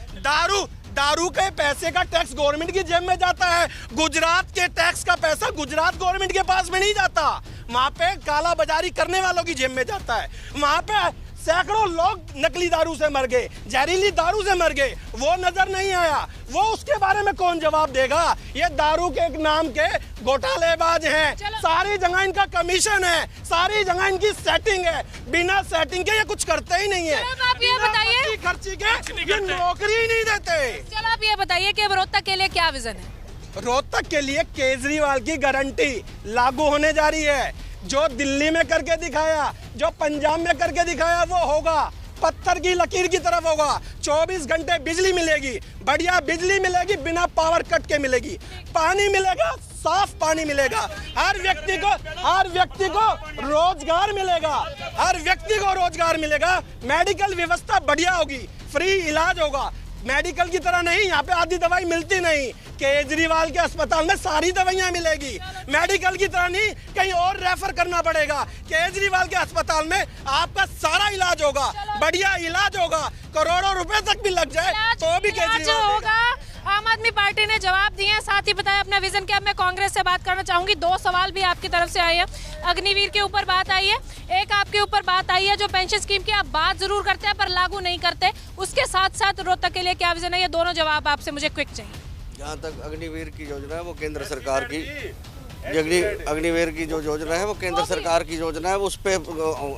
दारू के पैसे का टैक्स गवर्नमेंट की जेब में जाता है। गुजरात के टैक्स का पैसा गुजरात गवर्नमेंट के पास में नहीं जाता, वहां पे काला बाजारी करने वालों की जेब में जाता है। वहां पे सैकड़ों लोग नकली दारू से मर गए, जहरीली दारू से मर गए, वो नजर नहीं आया। वो उसके बारे में कौन जवाब देगा? ये दारू के नाम के घोटालेबाज हैं। सारी जगह इनका कमीशन है, सारी जगह इनकी सेटिंग है। बिना सेटिंग के ये कुछ करते ही नहीं है। आप ये बताइए, खर्ची के ये नौकरी ही नहीं देते। चलो आप ये बताइए कि रोहतक के लिए क्या विजन है? रोहतक के लिए केजरीवाल की गारंटी लागू होने जा रही है। जो दिल्ली में करके दिखाया, जो पंजाब में करके दिखाया, वो होगा। पत्थर की लकीर की तरफ होगा। 24 घंटे बिजली मिलेगी, बढ़िया बिजली मिलेगी, बिना पावर कट के मिलेगी। पानी मिलेगा, साफ पानी मिलेगा। हर व्यक्ति को रोजगार मिलेगा। मेडिकल व्यवस्था बढ़िया होगी, फ्री इलाज होगा। मेडिकल की तरह नहीं, यहाँ पे आधी दवाई मिलती नहीं। केजरीवाल के अस्पताल में सारी दवाइयाँ मिलेगी। मेडिकल की तरह नहीं, कहीं और रेफर करना पड़ेगा। केजरीवाल के अस्पताल में आपका सारा इलाज होगा, बढ़िया इलाज होगा। करोड़ों रुपए तक भी लग जाए तो भी केजरीवाल होगा। आम आदमी पार्टी ने जवाब दिए हैं, साथ ही बताया अपना विजन क्या। मैं कांग्रेस से बात करना चाहूंगी। 2 सवाल भी आपकी तरफ से आए हैं। अग्निवीर के ऊपर बात आई है, एक आपके ऊपर बात आई है जो पेंशन स्कीम की आप बात जरूर करते हैं पर लागू नहीं करते। उसके साथ साथ रोहतक के लिए क्या विजन है, ये दोनों जवाब आपसे मुझे क्विक चाहिए। जहाँ तक अग्निवीर की योजना है वो केंद्र सरकार की, अग्निवीर की जो योजना है वो केंद्र सरकार की योजना है। उस पर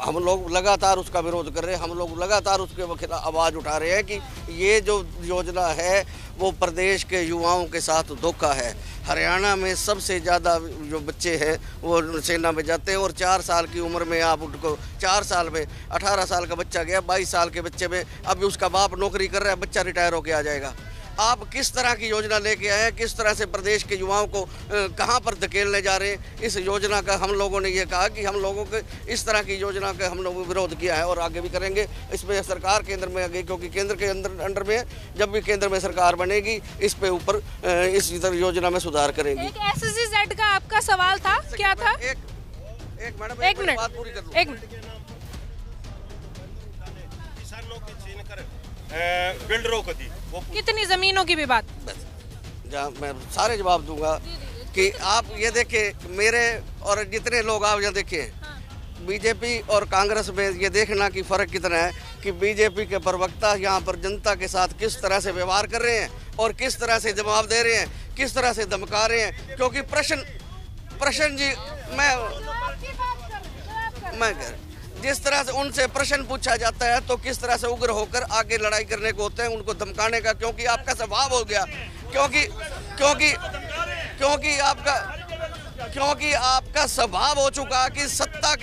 हम लोग लगातार उसका विरोध कर रहे हैं। हम लोग लगातार उसके खिलाफ आवाज़ उठा रहे हैं कि ये जो योजना है वो प्रदेश के युवाओं के साथ धोखा है। हरियाणा में सबसे ज़्यादा जो बच्चे हैं वो सेना में जाते हैं और 4 साल की उम्र में आप उनको 4 साल में 18 साल का बच्चा गया, 22 साल के बच्चे में अभी उसका बाप नौकरी कर रहा है, बच्चा रिटायर होके आ जाएगा। आप किस तरह की योजना लेके आए हैं? किस तरह से प्रदेश के युवाओं को कहां पर धकेलने जा रहे हैं? इस योजना का हम लोगों ने ये कहा कि हम लोगों के इस तरह की योजना का हम लोगों विरोध किया है और आगे भी करेंगे। इसमें सरकार केंद्र में आ गई क्योंकि केंद्र के अंडर में जब भी केंद्र में सरकार बनेगी इस पे ऊपर इस योजना में सुधार करेंगी। एक SSZ का आपका सवाल था, क्या था? एक मिनट बात पूरी कर लूं। बिल्डरों को दी कितनी जमीनों की भी बात, मैं सारे जवाब दूंगा कि आप ये देखें मेरे और जितने लोग आप यहाँ देखें बीजेपी और कांग्रेस में ये देखना कि फ़र्क कितना है कि बीजेपी के प्रवक्ता यहाँ पर जनता के साथ किस तरह से व्यवहार कर रहे हैं और किस तरह से जवाब दे रहे हैं, किस तरह से धमका रहे हैं। क्योंकि प्रश्न जी मैं जिस तरह से उनसे प्रश्न पूछा जाता है तो किस तरह से उग्र होकर आगे लड़ाई करने को होते हैं, उनको धमकाने का। क्योंकि आपका स्वभाव हो गया, क्योंकि आपका स्वभाव हो चुका कि सत्ता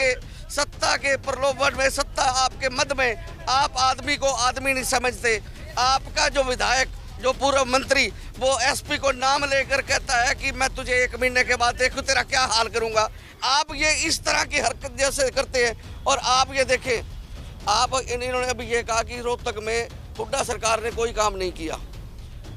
के प्रलोभन में, सत्ता आपके मद में आप आदमी को आदमी नहीं समझते। आपका जो विधायक, जो पूर्व मंत्री, वो एसपी को नाम लेकर कहता है कि मैं तुझे 1 महीने के बाद देखूं तेरा क्या हाल करूंगा। आप ये इस तरह की हरकत जैसे करते हैं। और आप ये देखें, इन्होंने अभी ये कहा कि रोहतक में हुड्डा सरकार ने कोई काम नहीं किया।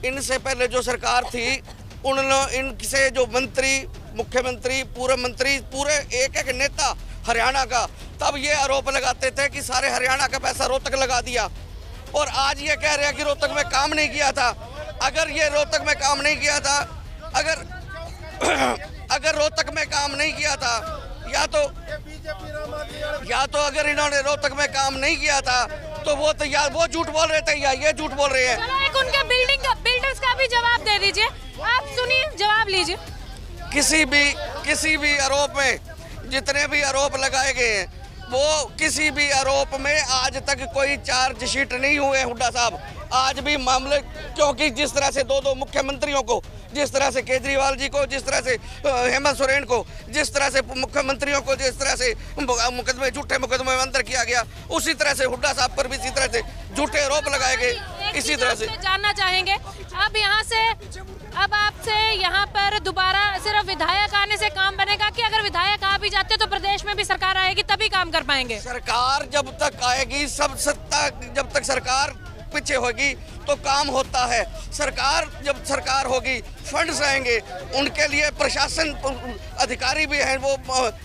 इनसे पहले जो सरकार थी उन्होंने इनसे जो मंत्री, मुख्यमंत्री, पूर्व मंत्री, पूरे एक नेता हरियाणा का, तब ये आरोप लगाते थे कि सारे हरियाणा का पैसा रोहतक लगा दिया, और आज ये कह रहे हैं कि रोहतक में काम नहीं किया था। अगर ये रोहतक में काम नहीं किया था, अगर रोहतक में काम नहीं किया था, या तो अगर इन्होंने रोहतक में काम नहीं किया था तो वो झूठ बोल रहे थे या ये झूठ बोल रहे हैं। चलो एक उनके बिल्डर्स का भी जवाब दे दीजिए, आप सुनिए, जवाब लीजिए। किसी भी आरोप में, जितने भी आरोप लगाए गए हैं, वो किसी भी आरोप में आज तक कोई चार्जशीट नहीं हुए हुड्डा साहब। आज भी मामले, क्योंकि जिस तरह से दो मुख्यमंत्रियों को, जिस तरह से केजरीवाल जी को, जिस तरह से हेमंत सोरेन को, जिस तरह से मुख्यमंत्रियों को जिस तरह से झूठे मुकदमे में अंदर किया गया, उसी तरह से हुड्डा साहब पर भी इसी तरह से झूठे आरोप लगाए गए। इसी तरह से जानना चाहेंगे अब आपसे यहाँ पर दोबारा सिर्फ विधायक आने से काम बनेगा कि अगर विधायक आ भी जाते तो प्रदेश में भी सरकार आएगी तभी काम कर पाएंगे? सरकार जब तक आएगी, सब सत्ता जब तक सरकार पीछे होगी तो काम होता है। जब सरकार होगी, फंड्स आएंगे, उनके लिए प्रशासन अधिकारी भी हैं, वो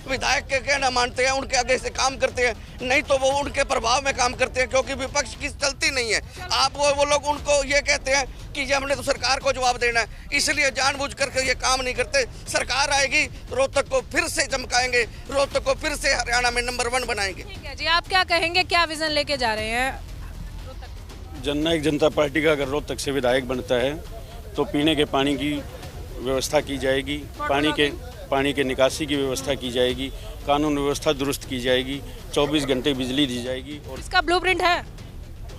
विधायक के कहना मानते हैं, उनके आगे से काम करते हैं, नहीं तो वो उनके प्रभाव में काम करते हैं, क्योंकि विपक्ष की चलती नहीं है। आप वो लोग उनको ये कहते हैं कि ये हमने तो सरकार को जवाब देना है, इसलिए जानबूझ करके ये काम नहीं करते। सरकार आएगी, रोहतक को फिर से चमकाएंगे, रोहतक को फिर से हरियाणा में नंबर 1 बनाएंगे। ठीक है जी, आप क्या कहेंगे, क्या विजन लेके जा रहे हैं? जननायक जनता पार्टी का अगर रोहतक से विधायक बनता है तो पीने के पानी की व्यवस्था की जाएगी, पानी के निकासी की व्यवस्था की जाएगी, कानून व्यवस्था दुरुस्त की जाएगी, 24 घंटे बिजली दी जाएगी। और इसका ब्लूप्रिंट है?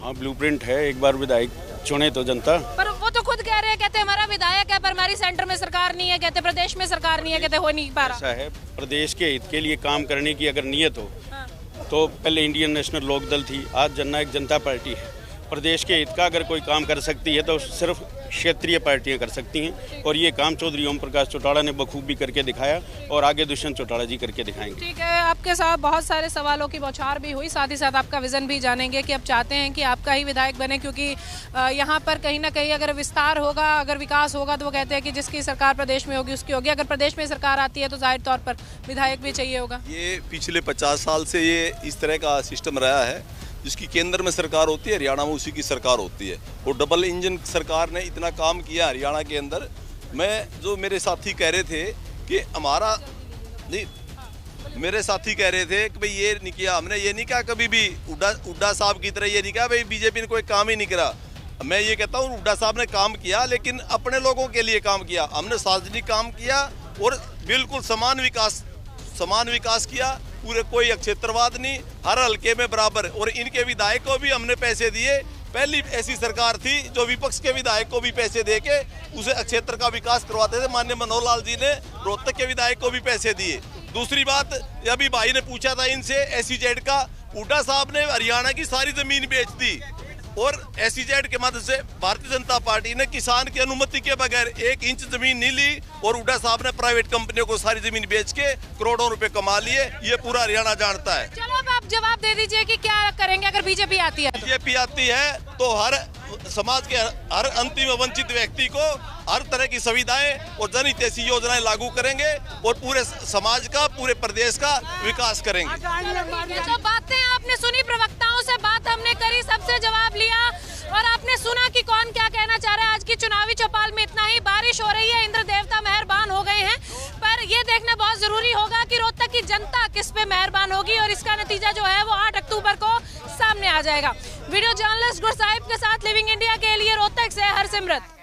हाँ, ब्लूप्रिंट है। एक बार विधायक चुने तो जनता। पर वो तो खुद कह रहे हैं, कहते हमारा विधायक है पर हमारी सेंटर में सरकार नहीं है, कहते प्रदेश में सरकार नहीं है, कहते हो नहीं पा रहा। ऐसा है, प्रदेश के हित के लिए काम करने की अगर नीयत हो तो पहले इंडियन नेशनल लोकदल थी, आज जननायक जनता पार्टी है। प्रदेश के हित का अगर कोई काम कर सकती है तो सिर्फ क्षेत्रीय पार्टियां कर सकती हैं, और ये काम चौधरी ओम प्रकाश चौटाला ने बखूबी करके दिखाया और आगे दुष्यंत चौटाला जी करके दिखाएंगे। ठीक है, आपके साथ बहुत सारे सवालों की बौछार भी हुई, साथ ही साथ आपका विजन भी जानेंगे कि आप चाहते हैं कि आपका ही विधायक बने, क्योंकि यहाँ पर कहीं ना कहीं अगर विस्तार होगा, अगर विकास होगा तो वो कहते हैं कि जिसकी सरकार प्रदेश में होगी उसकी होगी। अगर प्रदेश में सरकार आती है तो जाहिर तौर पर विधायक भी चाहिए होगा। ये पिछले 50 साल से ये इस तरह का सिस्टम रहा है, जिसकी केंद्र में सरकार होती है, हरियाणा में उसी की सरकार होती है। और डबल इंजन सरकार ने इतना काम किया हरियाणा के अंदर। जो मेरे साथी कह रहे थे कि हमारा नहीं, मेरे साथी कह रहे थे कि भाई ये नहीं किया, हमने ये नहीं कहा कभी भी हुड्डा साहब की तरह ये नहीं कहा भाई बीजेपी ने कोई काम ही नहीं करा। मैं ये कहता हूँ हुड्डा साहब ने काम किया, लेकिन अपने लोगों के लिए काम किया। हमने सार्वजनिक काम किया और बिल्कुल समान विकास किया, पूरे कोई क्षेत्रवाद नहीं, हर हल्के में बराबर। और इनके विधायक को भी हमने पैसे दिए। पहली ऐसी सरकार थी जो विपक्ष के विधायक को भी पैसे देके उसे क्षेत्र का विकास करवाते थे। माननीय मनोहर लाल जी ने रोहतक के विधायक को भी पैसे दिए। दूसरी बात, अभी भाई ने पूछा था इनसे SEZ का, हुड्डा साहब ने हरियाणा की सारी जमीन बेच दी, और SEZ के माध्यम से भारतीय जनता पार्टी ने किसान की अनुमति के बगैर 1 इंच जमीन नहीं ली, और हुड्डा साहब ने प्राइवेट कंपनियों को सारी जमीन बेच के करोड़ों रुपए कमा लिए। ये पूरा हरियाणा जानता है। चलो अब आप जवाब दे दीजिए कि क्या करेंगे अगर बीजेपी आती है? बीजेपी आती है तो हर समाज के हर अंतिम वंचित व्यक्ति को हर तरह की सुविधाएं और जनहितैषी योजनाएं लागू करेंगे, और पूरे समाज का, पूरे प्रदेश का विकास करेंगे। तो बातें आपने सुनी, प्रवक्ताओं से बात हमने करी, सबसे जवाब लिया, और आपने सुना कि कौन क्या कहना चाह रहा है। आज की चुनावी चौपाल में इतना ही। बारिश हो रही है, इंद्र देवता मेहरबान हो गए हैं, पर ये देखना बहुत जरूरी होगा कि रोहतक की जनता किस पे मेहरबान होगी, और इसका नतीजा जो है वो 8 अक्टूबर को सामने आ जाएगा। वीडियो जर्नलिस्ट गुरसाहिब के साथ लिविंग इंडिया के लिए रोहतक से हरसिमरत।